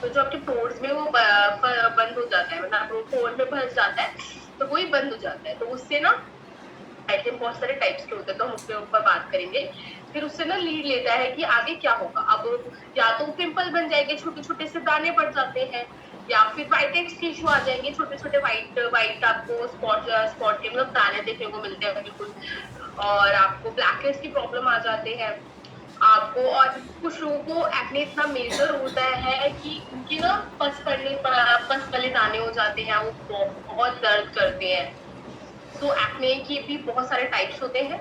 तो जो आपके पोर्स में वो बंद हो जाता है, मतलब पोर में भर जाता है, तो वही बंद हो जाता है। तो उससे ना आइटम बहुत सारे टाइप्स के होते हैं, तो हम उसके ऊपर बात करेंगे। फिर उससे ना लीड लेता है कि आगे क्या होगा। अब या तो पिंपल बन जाएंगे, छोटे छोटे से दाने पड़ जाते हैं, या फिर वाइट एड्स के इशू आ जाएंगे, छोटे छोटे वाइट आपको स्पॉट के मतलब दाने देखने को मिलते हैं बिल्कुल, और आपको ब्लैक हेड्स की प्रॉब्लम आ जाते हैं आपको। और कुछ लोगों को एक्ने इतना मेजर होता है कि उनकी ना पस वाले दाने हो जाते हैं, वो बहुत दर्द करते हैं। तो एक्ने के भी बहुत सारे टाइप्स होते हैं।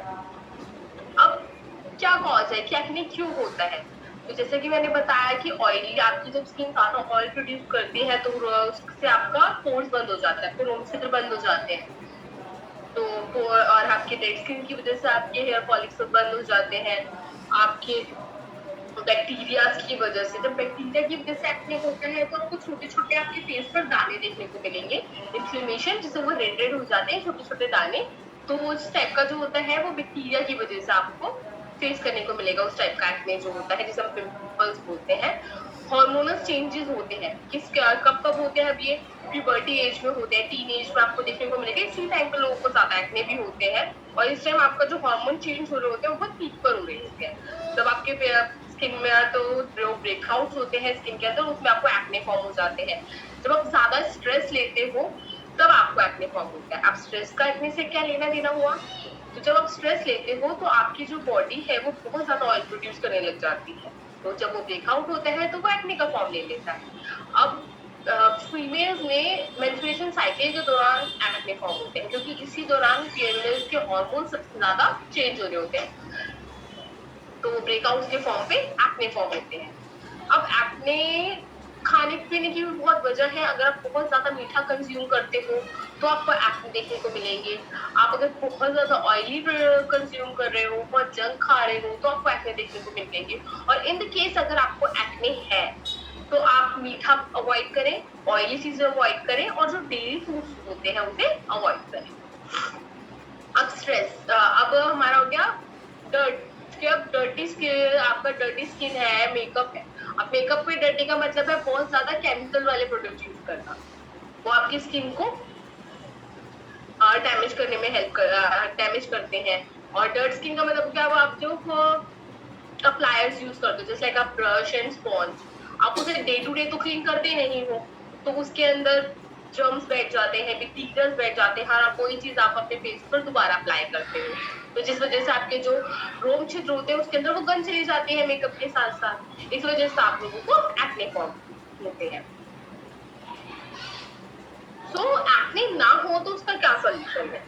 अब क्या कॉज है कि एक्ने क्यों होता है, तो जैसे कि मैंने बताया कि ऑयली, आपकी जब स्किन ज्यादा ऑयल प्रोड्यूस करती है तो उससे आपका पोर्स बंद हो जाता है, रोम क्षेत्र बंद हो जाते हैं, तो और आपके डेड स्किन की वजह से आपके हेयर फॉलिकल्स बंद हो जाते हैं, आपके बैक्टीरिया की वजह से। जब बैक्टीरिया की वजह से एक्ने होता है तो आपको छोटे छोटे आपके फेस पर दाने देखने को मिलेंगे, इन्फ्लेमेशन, जिससे वो रेड हो जाते हैं छोटे छोटे दाने। तो उस टाइप का जो होता है वो बैक्टीरिया की वजह से आपको फेस करने को मिलेगा, उस टाइप का एक्ने जो होता है जिसे हम पिंपल्स बोलते हैं। हार्मोनल चेंजेस होते हैं, कब होते हैं, अब ये प्यूबर्टी एज में होते हैं, टीन एज में आपको देखने को मिलेगा। इसी टाइम पे लोगों को ज्यादा एक्ने भी होते हैं, और इस टाइम आपका जो हार्मोन चेंज हो रहे होते हैं वो बहुत पीक पर हो रहे होते हैं। जब आपके स्किन में तो जो ब्रेकआउट होते हैं स्किन के अंदर, उसमें आपको एक्ने फॉर्म हो जाते हैं। जब आप ज्यादा स्ट्रेस लेते हो तब आपको एक्ने फॉर्म होता है। आप स्ट्रेस का एक्ने से क्या लेना देना हुआ, तो जब आप स्ट्रेस लेते हो तो आपकी जो बॉडी है वो बहुत ज्यादा ऑयल प्रोड्यूस करने लग जाती है, तो जब वो ब्रेकआउट होता है तो वो एक्ने का फॉर्म ले लेता है। अब फीमेल्स में मेंस्ट्रुएशन साइकिल के दौरान एक्ने फॉर्म होते हैं, क्योंकि इसी दौरान फीमेल्स के हार्मोन सबसे ज्यादा चेंज हो रहे होते हैं, तो ब्रेकआउट्स के फॉर्म पे एक्ने फॉर्म होते हैं। अब एक्ने खाने पीने की भी बहुत वजह है। अगर आप बहुत ज्यादा मीठा कंज्यूम करते हो तो आपको एक्ने देखने को मिलेंगे। आप अगर बहुत ज्यादा ऑयली कंज्यूम कर रहे हो, बहुत जंक खा रहे हो, तो आपको एक्ने देखने को मिलेंगे। और इन द केस अगर आपको एक्ने है तो आप मीठा अवॉइड करें, ऑयली चीजें अवॉइड करें, और जो डेयरी फूड्स होते हैं उसे अवॉइड करें। अब स्ट्रेस, अब हमारा हो गया डर्ट, कि अब डर्टी स्किन, आपका डर्टी स्किन है, मेकअप है। अब मेकअप पे डर्टी का मतलब है बहुत ज्यादा केमिकल वाले प्रोडक्ट यूज करना, वो आपकी स्किन को डैमेज करने में डैमेज करते हैं। और डर्ट स्किन का मतलब क्या, वो आप जो अप्लायर्स यूज करते हो, जैसे आप ब्रश एंड स्पॉन्ज, आप उसे डे टू डे तो क्लीन करते नहीं हो, तो उसके अंदर जर्म्स बैठ जाते हैं, बैक्टीरियाज बैठ जाते हैं, हर कोई चीज आप अपने फेस पर दोबारा अप्लाई करते हो, तो जिस वजह से आपके जो रोम छिद्र होते हैं उसके अंदर वो गंद चली जाते हैं मेकअप के साथ साथ। इस वजह से आप लोगों को एक्ने फॉर्म होते हैं। तो एक्ने ना हो तो उसका क्या सॉल्यूशन है?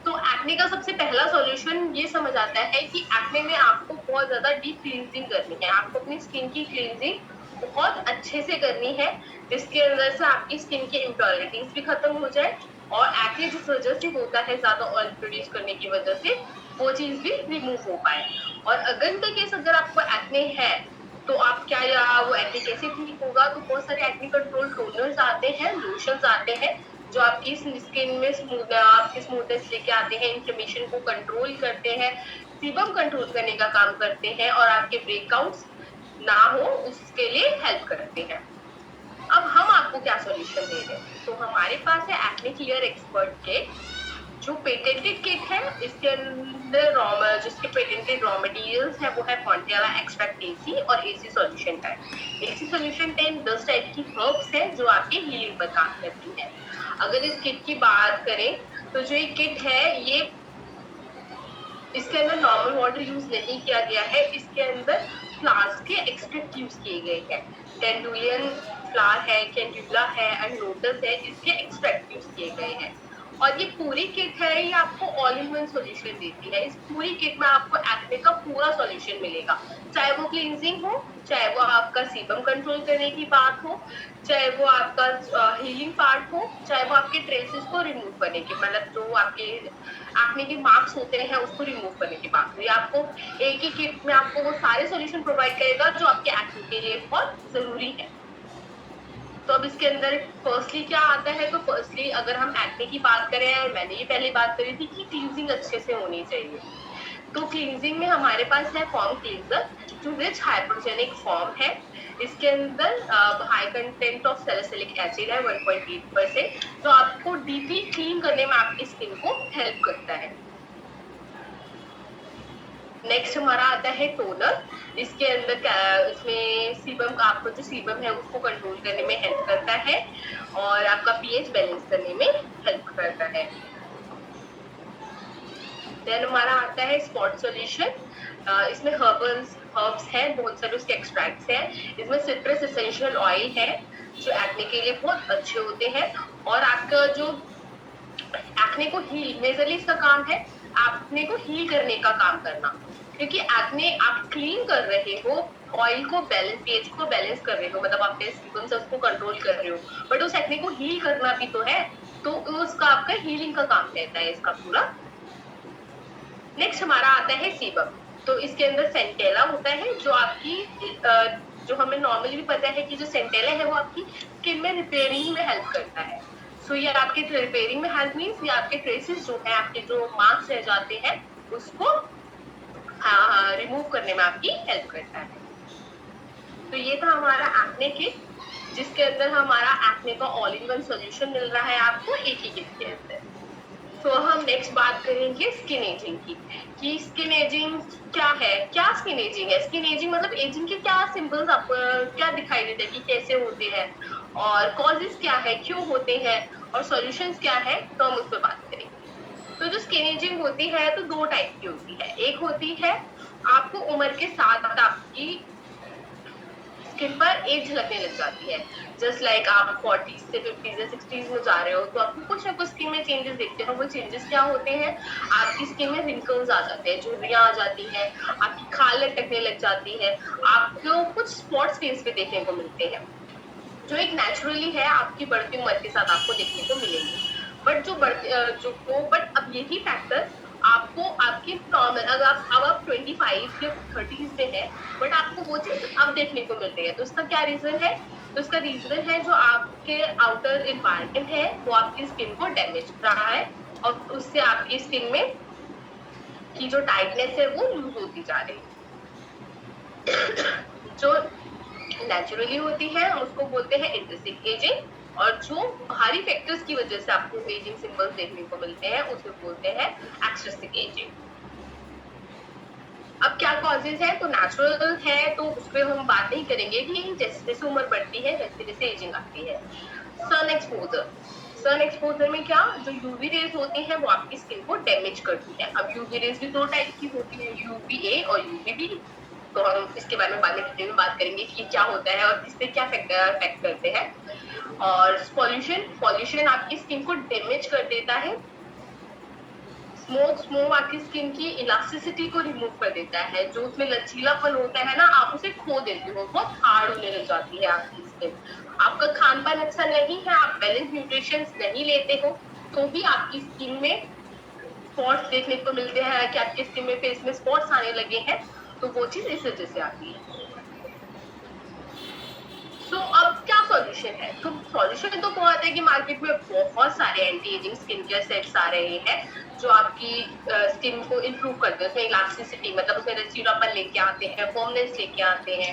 तो एक्ने का सबसे पहला सॉल्यूशन ये समझ आता है कि एक्ने में आपको बहुत ज्यादा डीप क्लींजिंग करनी है। आपको अपनी स्किन की क्लींजिंग बहुत अच्छे से करनी है, जिसके अंदर से आपकी स्किन की इम्प्योरिटीज भी खत्म हो जाए, और एक्ने जिस वजह से होता है ज्यादा ऑयल प्रोड्यूस करने की वजह से, वो चीज भी रिमूव हो पाए। और अगर द केस अगर आपको एक्ने है तो आप क्या, या वो एक्ने कैसे ठीक होगा? तो बहुत सारे एक्ने कंट्रोल टोनर्स आते हैं, लोशंस आते हैं, जो आपकी स्किन में आपकी स्मूथनेस लेके आते हैं, इन्फ्लेमेशन को कंट्रोल करते हैं, सीबम कंट्रोल करने का काम करते हैं, और आपके ब्रेकआउट्स ना हो उसके लिए हेल्प करते हैं। अब हम आपको क्या सॉल्यूशन दे रहे हैं? तो हमारे पास है एक्ने क्लियर एक्सपर्ट किट, जो पेटेंटेड किट है। इसके अंदर जिसके पेटेंटेड रॉ मटेरियल्स है वो है फॉन्टेला एक्सट्रैक्ट एसी और AC solution 10। AC solution 10 type की हर्ब्स है जो आपके हीलिंग पर काम करती है। अगर इस किट की बात करें तो जो ये किट है, ये इसके अंदर नॉर्मल वाटर यूज नहीं किया गया है, इसके अंदर फ्लावर्स के एक्सट्रैक्ट यूज किए गए हैं। टेंडुलियन फ्लावर है, कैंडुला है एंड लोटस है, इसके एक्सट्रैक्ट यूज किए गए हैं। और ये पूरी किट है, ये आपको ऑल इन वन सॉल्यूशन देती है। इस पूरी किट में आपको एक्ने का पूरा सॉल्यूशन मिलेगा, चाहे वो क्लींजिंग हो, चाहे वो आपका सीबम कंट्रोल करने की बात हो, चाहे वो आपका हीलिंग पार्ट हो, चाहे वो आपके ट्रेसेस को रिमूव करने की, मतलब जो आपके एक्ने के मार्क्स होते हैं उसको रिमूव करने की बात हुई। आपको एक ही किट में आपको वो सारे सॉल्यूशन प्रोवाइड करेगा जो आपके एक्ने के लिए बहुत जरूरी है। तो अब इसके अंदर फर्स्टली क्या आता है? तो फर्स्टली अगर हम एक्ने की बात करें, मैंने ये पहले बात करी थी कि क्लींजिंग अच्छे से होनी चाहिए। तो क्लींजिंग में हमारे पास है फॉर्म क्लींजर, जो रिच हाइड्रोजेनिक फॉर्म है। इसके अंदर high content of salicylic acid है 1.8%, जो आपको डीपली क्लीन करने में आपकी स्किन को हेल्प करता है। नेक्स्ट हमारा आता है टोनर। इसके अंदर इसमें सीबम का, आपको जो सीबम है उसको कंट्रोल करने में हेल्प करता है और आपका पीएच बैलेंस करने में हेल्प करता है। देन हमारा आता है स्पॉट सॉल्यूशन। इसमें हर्ब्स हैं, बहुत सारे उसके एक्सट्रैक्ट्स हैं। इसमें सिट्रस एसेंशियल ऑयल है जो एक्ने के लिए बहुत अच्छे होते हैं, और आपका जो एक्ने को हील, मेजरली इसका काम है एक्ने को हील करने का काम करना, क्योंकि एक्ने आप क्लीन कर रहे हो, ऑयल को बैलेंस, पीएच को बैलेंस कर रहे हो, मतलब आपने सीबम से उसको कंट्रोल कर रहे हो, बट उस एक्ने को हील करना भी तो है, तो उसका आपका हीलिंग का काम रहता है इसका पूरा। नेक्स्ट हमारा आता है सीबम। तो इसके अंदर सेंटेला होता है, जो आपकी जो हमें नॉर्मली भी पता है कि जो सेंटेला है वो आपकी स्किन में रिपेयरिंग में हेल्प करता है। सो ये आपके रिपेयरिंग में हेल्प मीन्स ये आपके ट्रेसेस जो है, आपके जो मार्क्स रह जाते हैं उसको रिमूव करने में आपकी हेल्प करता है। तो ये था हमारा एक्ने किट, जिसके अंदर हमारा एक्ने का ऑल इन वन सॉल्यूशन मिल रहा है आपको एक ही किट के अंदर। तो हम नेक्स्ट बात करेंगे स्किन एजिंग की, कि स्किन एजिंग क्या है, क्या स्किन एजिंग है। स्किन एजिंग मतलब एजिंग के क्या सिंपल्स आपको क्या दिखाई देते हैं कि कैसे होते हैं, और कॉजेस क्या है, क्यों होते हैं, और सॉल्यूशंस क्या है, तो हम उस पर बात करेंगे। तो जो स्किन एजिंग होती है तो दो टाइप की होती है। एक होती है आपको उम्र के साथ आपकी स्किन पर एज झलकने लग जाती है। जस्ट लाइक आप 40 से 50 या 60s में जा रहे हो तो आपको कुछ ना कुछ स्किन में चेंजेस देखते हो। वो चेंजेस क्या होते हैं, आपकी स्किन में रिंकल्स आ जाते हैं, झुर्रियां आ जाती हैं, आपकी खाल लटकने लग जाती है, आपको कुछ स्पॉट्स फेस पे देखने को मिलते हैं जो एक नेचुरली है आपकी बढ़ती उम्र के साथ आपको देखने को मिलेंगे। बट बट अब यही फैक्टर आपको आपके नॉर्मल, अगर आप 25 या 30s में है बट आपको वो चीज अब देखने को मिल रही है, तो उसका क्या रीजन है? तो उसका रीजन है जो आपके आउटर इन्वायरमेंट है वो आपकी स्किन को डैमेज कर रहा है और उससे आपकी स्किन में की जो टाइटनेस है वो लूज होती जा रही है। जो नेचुरली होती है उसको बोलते हैं इंट्रिंसिक एजिंग, और जो बाहरी फैक्टर्स की वजह से आपको एजिंग सिंबल्स देखने को मिलते हैं उसे बोलते हैं एक्सट्रिंसिक एजिंग। अब क्या कॉजेज है, तो नेचुरल है तो उस पर हम बात नहीं करेंगे कि जैसे जैसे उम्र बढ़ती है वैसे वैसे एजिंग आती है। सन एक्सपोजर, सन एक्सपोजर में क्या, जो यूवी रेज होती हैं वो आपकी स्किन को डैमेज करती है। अब यूवी रेज भी दो टाइप की होती है, यूवीए और यूवीबी, तो हम इसके बारे में बाद में डिटेल में बात करेंगे कि क्या होता है और इससे क्या इफेक्ट करते हैं। और पॉल्यूशन आपकी स्किन को डैमेज कर देता है। स्मोक आपकी स्किन की इलास्टिसिटी को रिमूव कर देता है, जो उसमें लचीलापन होता है ना, आप उसे खो देते हो, बहुत हार्ड होने लग जाती है आपकी स्किन। आपका खान पान अच्छा नहीं है, आप बैलेंस न्यूट्रिशन नहीं लेते हो, तो भी आपकी स्किन में स्पॉट्स देखने को मिलते हैं कि आपकी स्किन में फेस में स्पॉट्स आने लगे हैं, तो वो चीज इस वजह से आती है। तो अब क्या सॉल्यूशन है? तो सॉल्यूशन तो बहुत है कि मार्केट में बहुत सारे anti aging skin care sets आ रहे हैं जो आपकी स्किन को इम्प्रूव करते हैं। उसमें इलास्टिसिटी मतलब उसमें लचीलापन लेके आते हैं, फर्मनेस लेके आते हैं।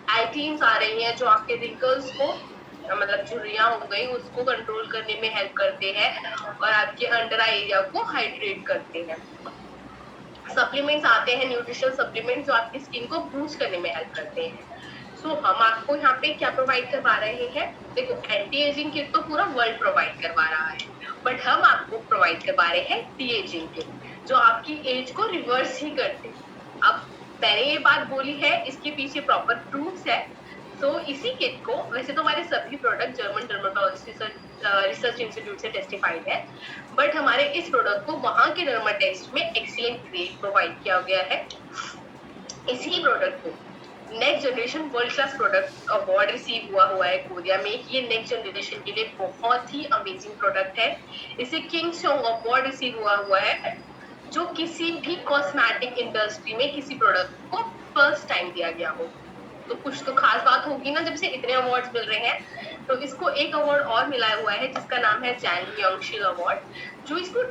आई क्रीम्स आ रही हैं जो आपके रिंकल्स को मतलब झुर्रियां हो गई उसको कंट्रोल करने में हेल्प करते हैं और आपके अंडर आई एरिया को हाइड्रेट करते हैं। सप्लीमेंट्स आते हैं, न्यूट्रिशनल सप्लीमेंट जो आपकी स्किन को बूस्ट करने में हेल्प करते हैं। तो हम आपको यहाँ पे क्या प्रोवाइड करवा रहे हैं, देखो एंटी एजिंग किट तो पूरा वर्ल्ड प्रोवाइड करवा रहा है, बट हम आपको प्रोवाइड करवा रहे हैं डी एजिंग किट जो आपकी एज को रिवर्स ही करते हैं। अब मैंने ये बात बोली है, इसके पीछे प्रॉपर प्रूफ्स है। तो इसी किट को, वैसे तो हमारे सभी product German dermatologist research institute से टेस्टिफाइड है, बट हमारे इस प्रोडक्ट को वहाँ के डर्मा टेस्ट में एक्सीलेंट ग्रेड प्रोवाइड किया गया है। इसी प्रोडक्ट को next generation world class product award receive हुआ है कोरिया में। ये नेक्स्ट जनरेशन के लिए बहुत ही अमेजिंग प्रोडक्ट है। इसे किंग सॉन्ग अवार्ड रिसीव हुआ है, जो किसी भी कॉस्मेटिक इंडस्ट्री में किसी प्रोडक्ट को फर्स्ट टाइम दिया गया हो। तो कुछ तो खास बात होगी ना जब से इतने अवार्ड्स मिल रहे हैं। तो इसको एक अवार्ड और मिला हुआ है जिसका नाम है जैन यंगशिल अवार्ड, जो इसको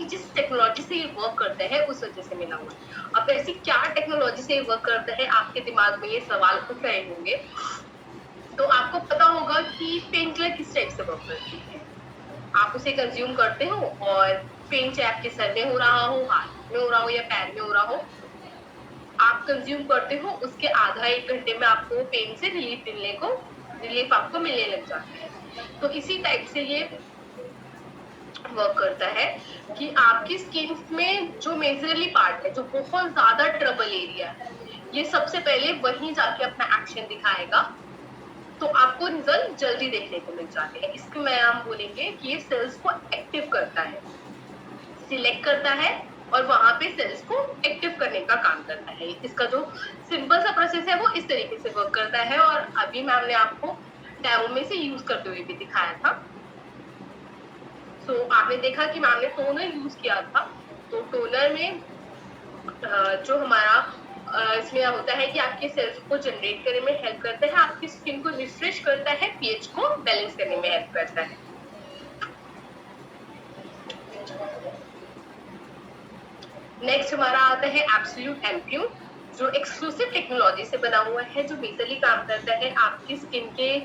जिस टेक्नोलॉजी से ये वर्क करता है उस वजह से मिला हुआ है। अब ऐसी क्या टेक्नोलॉजी से ये वर्क करता है, आपके दिमाग में ये सवाल उठ रहे होंगे। तो आपको पता होगा कि पेन किलर किस टाइप से वर्क करती है। आप उसे कंज्यूम करते हो और पेन चाहे आपके सर में हो रहा हो, हाथ में हो रहा हो या पैर में हो रहा हो, आप कंज्यूम करते हो, उसके आधा एक घंटे में आपको पेन से रिलीफ आपको मिलने लग जाता है। तो इसी टाइप से ये वर्क करता है कि आपकी स्किन में जो मेजरली पार्ट है, जो बहुत ज्यादा ट्रबल एरिया है, ये सबसे पहले वहीं जाके अपना एक्शन दिखाएगा, तो आपको रिजल्ट जल्दी देखने को मिल जाते हैं। इसको मैं हम बोलेंगे कि ये सेल्स को एक्टिव करता है, सिलेक्ट करता है और वहां पे सेल्स को एक्टिव करने का काम करता है। इसका जो सिंपल सा प्रोसेस है वो इस तरीके से वर्क करता है, और अभी मैम ने आपको डेमो में से यूज करते हुए भी दिखाया था। तो आपने देखा कि मैम ने टोनर यूज किया था। तो टोनर में जो हमारा इसमें होता है कि आपके सेल्स को जनरेट करने में हेल्प करता है, आपकी स्किन को रिफ्रेश करता है, पीएच को बैलेंस करने में हेल्प करता है। नेक्स्ट हमारा आता है एब्सोल्यूट एम्प्यूर, जो एक्सक्लूसिव टेक्नोलॉजी से बना हुआ है, जो बेसिकली काम करता है आपकी स्किन के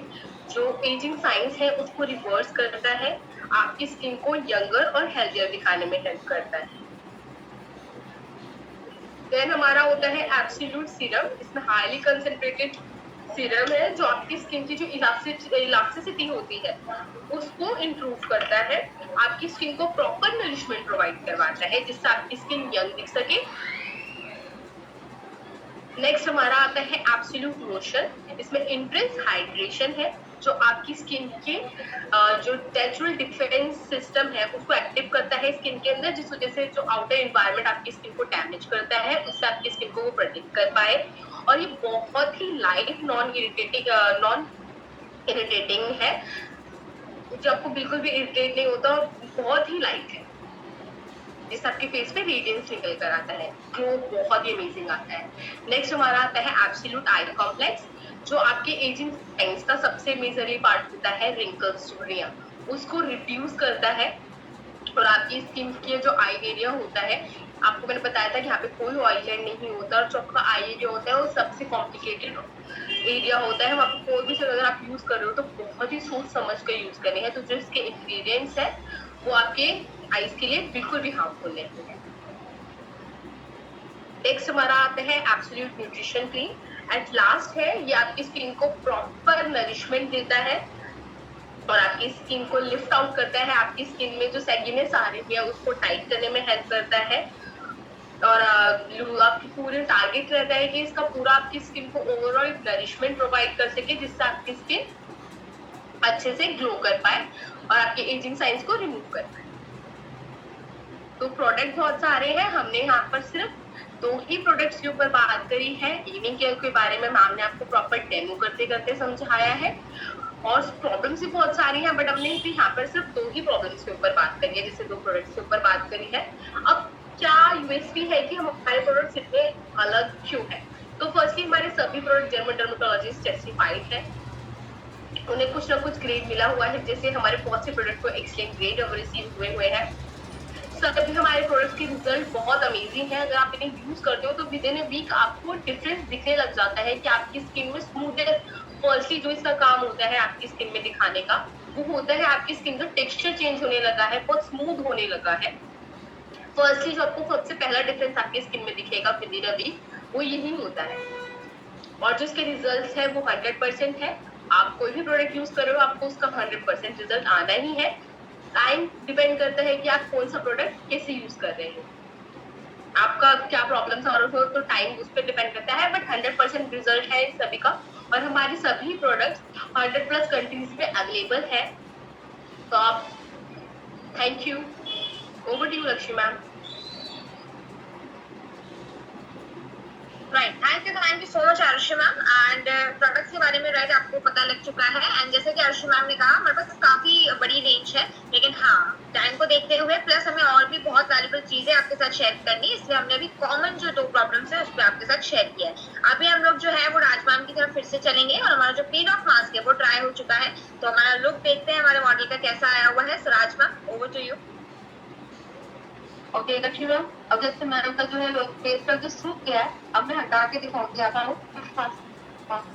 जो एजिंग साइंस है उसको रिवर्स करता है, आपकी स्किन को यंगर और हेल्थियर दिखाने में हेल्प करता है। देन हमारा होता है एब्सोल्यूट सीरम। इसमें हाईली कंसंट्रेटेड सीरम है जो आपकी स्किन की जो इलास्टिसिटी होती है उसको इम्प्रूव करता है, आपकी स्किन को प्रॉपर नरिशमेंट प्रोवाइड करवाता है जिससे आपकी स्किन यंग दिख सके। नेक्स्ट हमारा आता है एब्सोल्यूट मोशन। इसमें इंटेंस हाइड्रेशन है जो आपकी स्किन के जो नेचुरल डिफेंस सिस्टम है उसको एक्टिव करता है स्किन के अंदर, जिस वजह से जो आउटर एनवायरनमेंट आपकी स्किन को डैमेज करता है उससे आपकी स्किन को वो प्रोटेक्ट कर पाए। और ये बहुत ही लाइट नॉन इरिटेटिंग है, जो आपको बिल्कुल भी इरिटेट नहीं होता और बहुत ही लाइट है, जिससे आपके फेस पे रेडियंस निकल कर आता है, ग्लो बहुत ही अमेजिंग आता है। नेक्स्ट हमारा आता है एब्सोल्यूट आई कॉम्प्लेक्स, जो आपके एजिंग साइंस का सबसे मेजरली पार्ट होता है, रिंकल्स झुर्रियां, उसको रिड्यूस करता है। और आपकी स्किन के जो आई एरिया होता है, आपको मैंने बताया था कि यहाँ पे कोई ऑयल लैंड नहीं होता, और जो आपका आई एरिया होता है वो सबसे कॉम्प्लिकेटेड एरिया होता है। वहाँ पे कोई भी चीज अगर आप यूज कर रहे हो तो बहुत ही सोच समझ कर यूज करनी है, तो जो इसके इंग्रेडिएंट्स है वो आपके आईज के लिए बिल्कुल भी हार्मफुल नहीं है। नेक्स्ट हमारा आता है absolute nutrition cream. At last है, ये आपकी स्किन को प्रॉपर नरिशमेंट देता है और आपकी स्किन को लिफ्ट आउट करता है, आपकी स्किन में जो सैगिनेस आ रही है उसको टाइट करने में हेल्प करता है। और आपकी पूरे टारगेट रहता है कि इसका पूरा आपकी स्किन को ओवरऑल नरिशमेंट प्रोवाइड कर सके, जिससे आपकी स्किन अच्छे से ग्लो कर पाए और आपके एजिंग साइंस को रिमूव कर पाए। तो प्रोडक्ट बहुत सारे हैं, हमने यहाँ पर सिर्फ 2 ही प्रोडक्ट्स के ऊपर बात करी है। इवनिंग केयर के बारे में मैम ने आपको प्रॉपर डेमो करते करते समझाया है, और प्रॉब्लम्स भी बहुत सारी हैं, बट हमने यहाँ पर सिर्फ 2 ही प्रॉब्लम्स के ऊपर बात करी है, जैसे 2 प्रोडक्ट्स के ऊपर बात करी है। अब क्या यूएसपी है कि हमारे प्रोडक्ट्स इतने अलग क्यों है? तो फर्स्टली हमारे सभी प्रोडक्ट जर्मन डर्मेटोलॉजिस्ट टेस्टिफाइड है, उन्हें कुछ ना कुछ ग्रेड मिला हुआ है, जैसे हमारे बहुत से प्रोडक्ट को एक्सीलेंट ग्रेड अब रिसीव हुए हैं। सभी हमारे प्रोडक्ट्स के रिजल्ट बहुत अमेजिंग है। अगर आप इन्हें यूज करते हो तो विद इन ए वीक आपको डिफरेंस दिखने लग जाता है कि आपकी स्किन में स्मूथनेस, फर्स्टली जो इसका काम होता है आपकी स्किन में दिखाने का, वो होता है आपकी स्किन का टेक्सचर चेंज होने लगा है, बहुत स्मूथ होने लगा है। फर्स्टली जो आपको सबसे पहला डिफरेंस आपकी स्किन में दिखेगा विद इन अ वीक, वो यही होता है। और जो इसके रिजल्ट है वो 100% है। आप कोई भी प्रोडक्ट यूज कर रहे हो आपको उसका 100% रिजल्ट आना ही है। टाइम डिपेंड करता है कि आप कौन सा प्रोडक्ट कैसे यूज कर रहे हो, आपका क्या प्रॉब्लम्स आ रहे हो, तो टाइम उस पर डिपेंड करता है, बट 100% रिजल्ट है सभी का। और हमारे सभी प्रोडक्ट्स 100+ कंट्रीज में अवेलेबल है। तो आप thank you, over to you Lakshmi ma'am. Right, thank you so much Arushi ma'am. And products के बारे में राइट आपको पता लग चुका है। एंड जैसे कि आरुषि मैम ने कहा, हमारे पास काफी बड़ी रेंज है, लेकिन हाँ टाइम को देखते हुए प्लस हमें और भी बहुत वैल्यूबल चीजें आपके साथ शेयर करनी है, इसलिए हमने अभी कॉमन जो 2 प्रॉब्लम्स है उस पर आपके साथ शेयर किया है। अभी हम लोग जो है वो राज मैम की तरफ फिर से चलेंगे, और हमारा जो पेड ऑफ मास्क है वो ट्राई हो चुका है, तो हमारा लुक देखते हैं हमारे मॉडल का कैसा आया हुआ है। So Raj ma'am, over to you. Okay Lakshmi ma'am, अब जैसे मैम का जो है फेस का जो सूख गया है, अब मैं हटा के दिखाऊंगी आपको।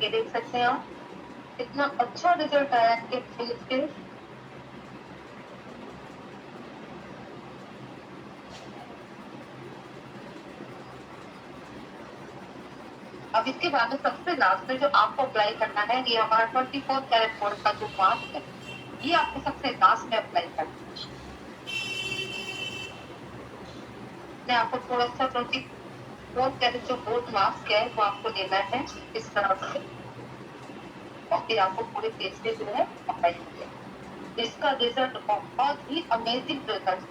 ये देख सकते हैं आप, कितना अच्छा रिजल्ट आया है फेस पे। अब इसके बाद में सबसे लास्ट में जो आपको अप्लाई करना है, ये हमारा 24 कैरेट गोल्ड का जो मास्क है, ये आपको सबसे लास्ट में अप्लाई करना है। मैं आपको थोड़ा सा 24 कैरेट जो गोल्ड मास्क है वो आपको देना है इस तरह से, और फिर आपको पूरे फेस पे जो है अप्लाई करना है। इसका रिजल्ट बहुत ही अमेजिंग रिजल्ट।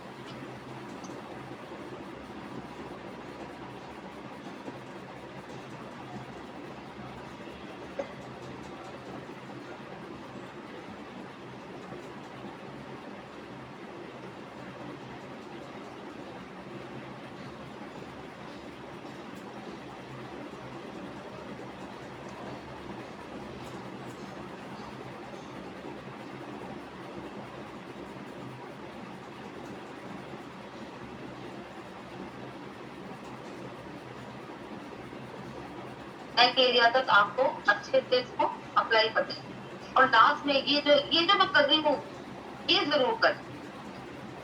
नेक एरिया तक आपको अच्छे से इसको अप्लाई कर दें। और लास्ट में ये जो मैं कर रही हूँ, ये जरूर करें।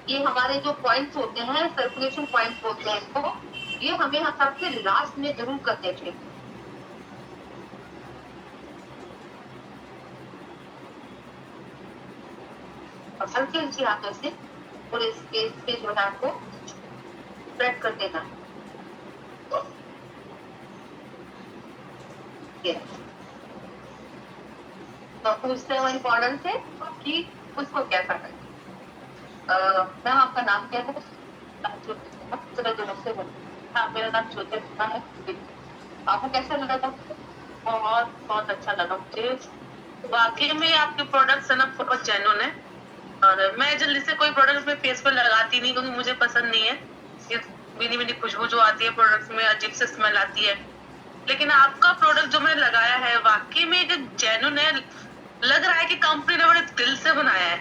ये हमारे जो पॉइंट्स होते हैं, सर्कुलेशन पॉइंट्स होते हैं, इसको ये हमें सबसे लास्ट में जरूर करने चाहिए। और हल्के हल्के हाथों से पूरे स्पेस पे जो है आपको स्प्रेड कर देना है। तो पूछते हैं इम्पोर्टेंट से कि उसको कैसा करें। मैम आपका नाम क्या है? हाँ, मेरा नाम ज्योतिर्मय है। आपको कैसा लगा था? बहुत अच्छा लगा मुझे। वाकई में आपके प्रोडक्ट्स है ना बहुत जेन्युइन है, और मैं जल्दी से कोई प्रोडक्ट अपने फेस पे लगाती नहीं क्योंकि मुझे पसंद नहीं है। ये मिनी मिनी खुशबू जो आती है प्रोडक्ट्स में, अजीब से स्मेल आती है। लेकिन आपका प्रोडक्ट जो मैंने लगाया है वाकई में जो जेन्युइन है, लग रहा है कि कंपनी ने बड़े दिल से बनाया है।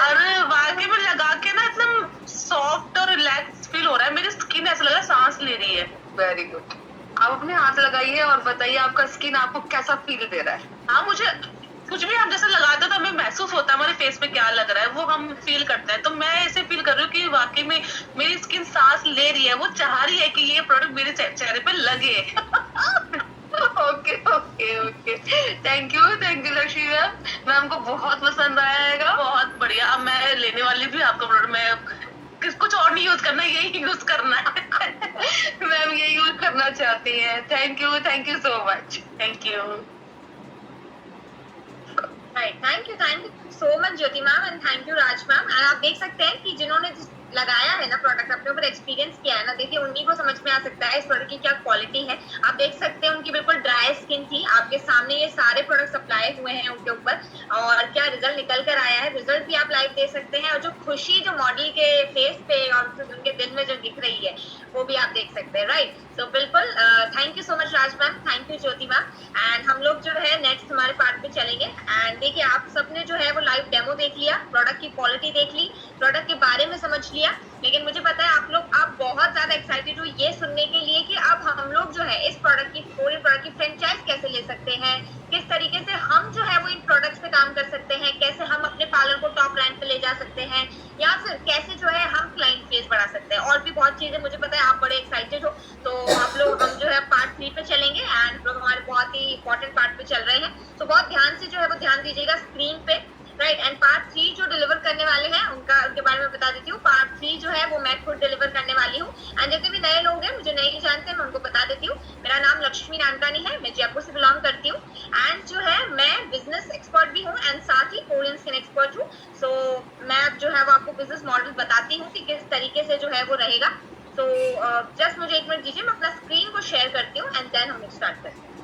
अरे वाकई में लगा के ना एकदम सॉफ्ट और रिलैक्स फील हो रहा है। मेरी स्किन ऐसा लग रहा है सांस ले रही है। Very good. आप अपने हाथ लगाइए और बताइए आपका स्किन आपको कैसा फील दे रहा है। हाँ, मुझे कुछ भी हम जैसे लगाते हैं तो हमें महसूस होता है हमारे फेस पे क्या लग रहा है, वो हम फील करते हैं। तो मैं ऐसे फील कर रही हूँ कि वाकई में मेरी स्किन सांस ले रही है, वो चाह रही है कि ये प्रोडक्ट मेरे चेहरे पे लगे। Okay okay okay, thank you Lakshmi ma'am. Ma'am को बहुत पसंद आएगा। बहुत बढ़िया। अब मैं लेने वाली भी आपका प्रोडक्ट, मैं कुछ और नहीं यूज करना, यही यूज करना है। मैम ये यूज करना चाहती है। Thank you so much. Thank you. Thank you so much Jyoti ma'am, and thank you Raj ma'am. And आप देख सकते हैं कि जिन्होंने लगाया है ना प्रोडक्ट, अपने ऊपर एक्सपीरियंस किया है ना, देखिए उन्हीं को समझ में आ सकता है इस प्रोडक्ट की क्या क्वालिटी है। आप देख सकते हैं उनकी बिल्कुल ड्राई स्किन थी, आपके सामने ये सारे प्रोडक्ट्स अप्लाई हुए हैं उनके ऊपर, और क्या रिजल्ट निकल कर आया है, रिजल्ट भी आप लाइव दे सकते हैं। और जो खुशी जो मॉडल के फेस पे और उनके दिल में जो दिख रही है वो भी आप देख सकते हैं, राइट। तो बिल्कुल thank you so much Raj ma'am, thank you Jyoti ma'am. And हम लोग जो है नेक्स्ट हमारे पार्ट पे चलेंगे। एंड देखिए आप सबने जो है वो लाइव डेमो देख लिया, प्रोडक्ट की क्वालिटी देख ली, प्रोडक्ट के बारे में समझ लिया। लेकिन मुझे पता है आप बहुत ज्यादा एक्साइटेड हो ये सुनने के लिए कि अब हम लोग जो है इस प्रोडक्ट की पूरी प्रोडक्ट की फ्रेंचाइज कैसे ले सकते हैं, किस तरीके से हम जो है वो इन प्रोडक्ट्स पे काम कर सकते हैं, कैसे हम अपने पार्लर को टॉप रैंक पे ले जा सकते हैं, या फिर कैसे जो है हम क्लाइंट बेस बढ़ा सकते हैं। और भी बहुत चीजें मुझे पता है आप बड़े एक्साइटेड हो। तो हम जो है पार्ट 3 पे चलेंगे, एंड लोग हमारे बहुत ही इंपॉर्टेंट पार्ट पे चल रहे हैं। तो बहुत ध्यान से जो है वो ध्यान दीजिएगा स्क्रीन पे, राइट। एंड पार्ट 3 जो डिलीवर करने वाले हैं उनके बारे में बता देती हूँ। पार्ट 3 जो है वो मैं खुद डिलीवर करने वाली हूँ। एंड जितने भी नए लोग हैं मुझे नहीं जानते, मैं उनको बता देती हूँ। मेरा नाम लक्ष्मी नानकानी है, मैं जयपुर से बिलोंग करती हूँ। एंड जो है मैं बिजनेस एक्सपर्ट भी हूँ एंड साथ ही कोरियन स्किन एक्सपर्ट हूँ। सो मैं जो है वो आपको बिजनेस मॉडल बताती हूँ कि किस तरीके से जो है वो रहेगा। तो जस्ट मुझे 1 मिनट दीजिए, मैं अपना स्क्रीन को शेयर करती हूँ एंड देन हम स्टार्ट करते हैं।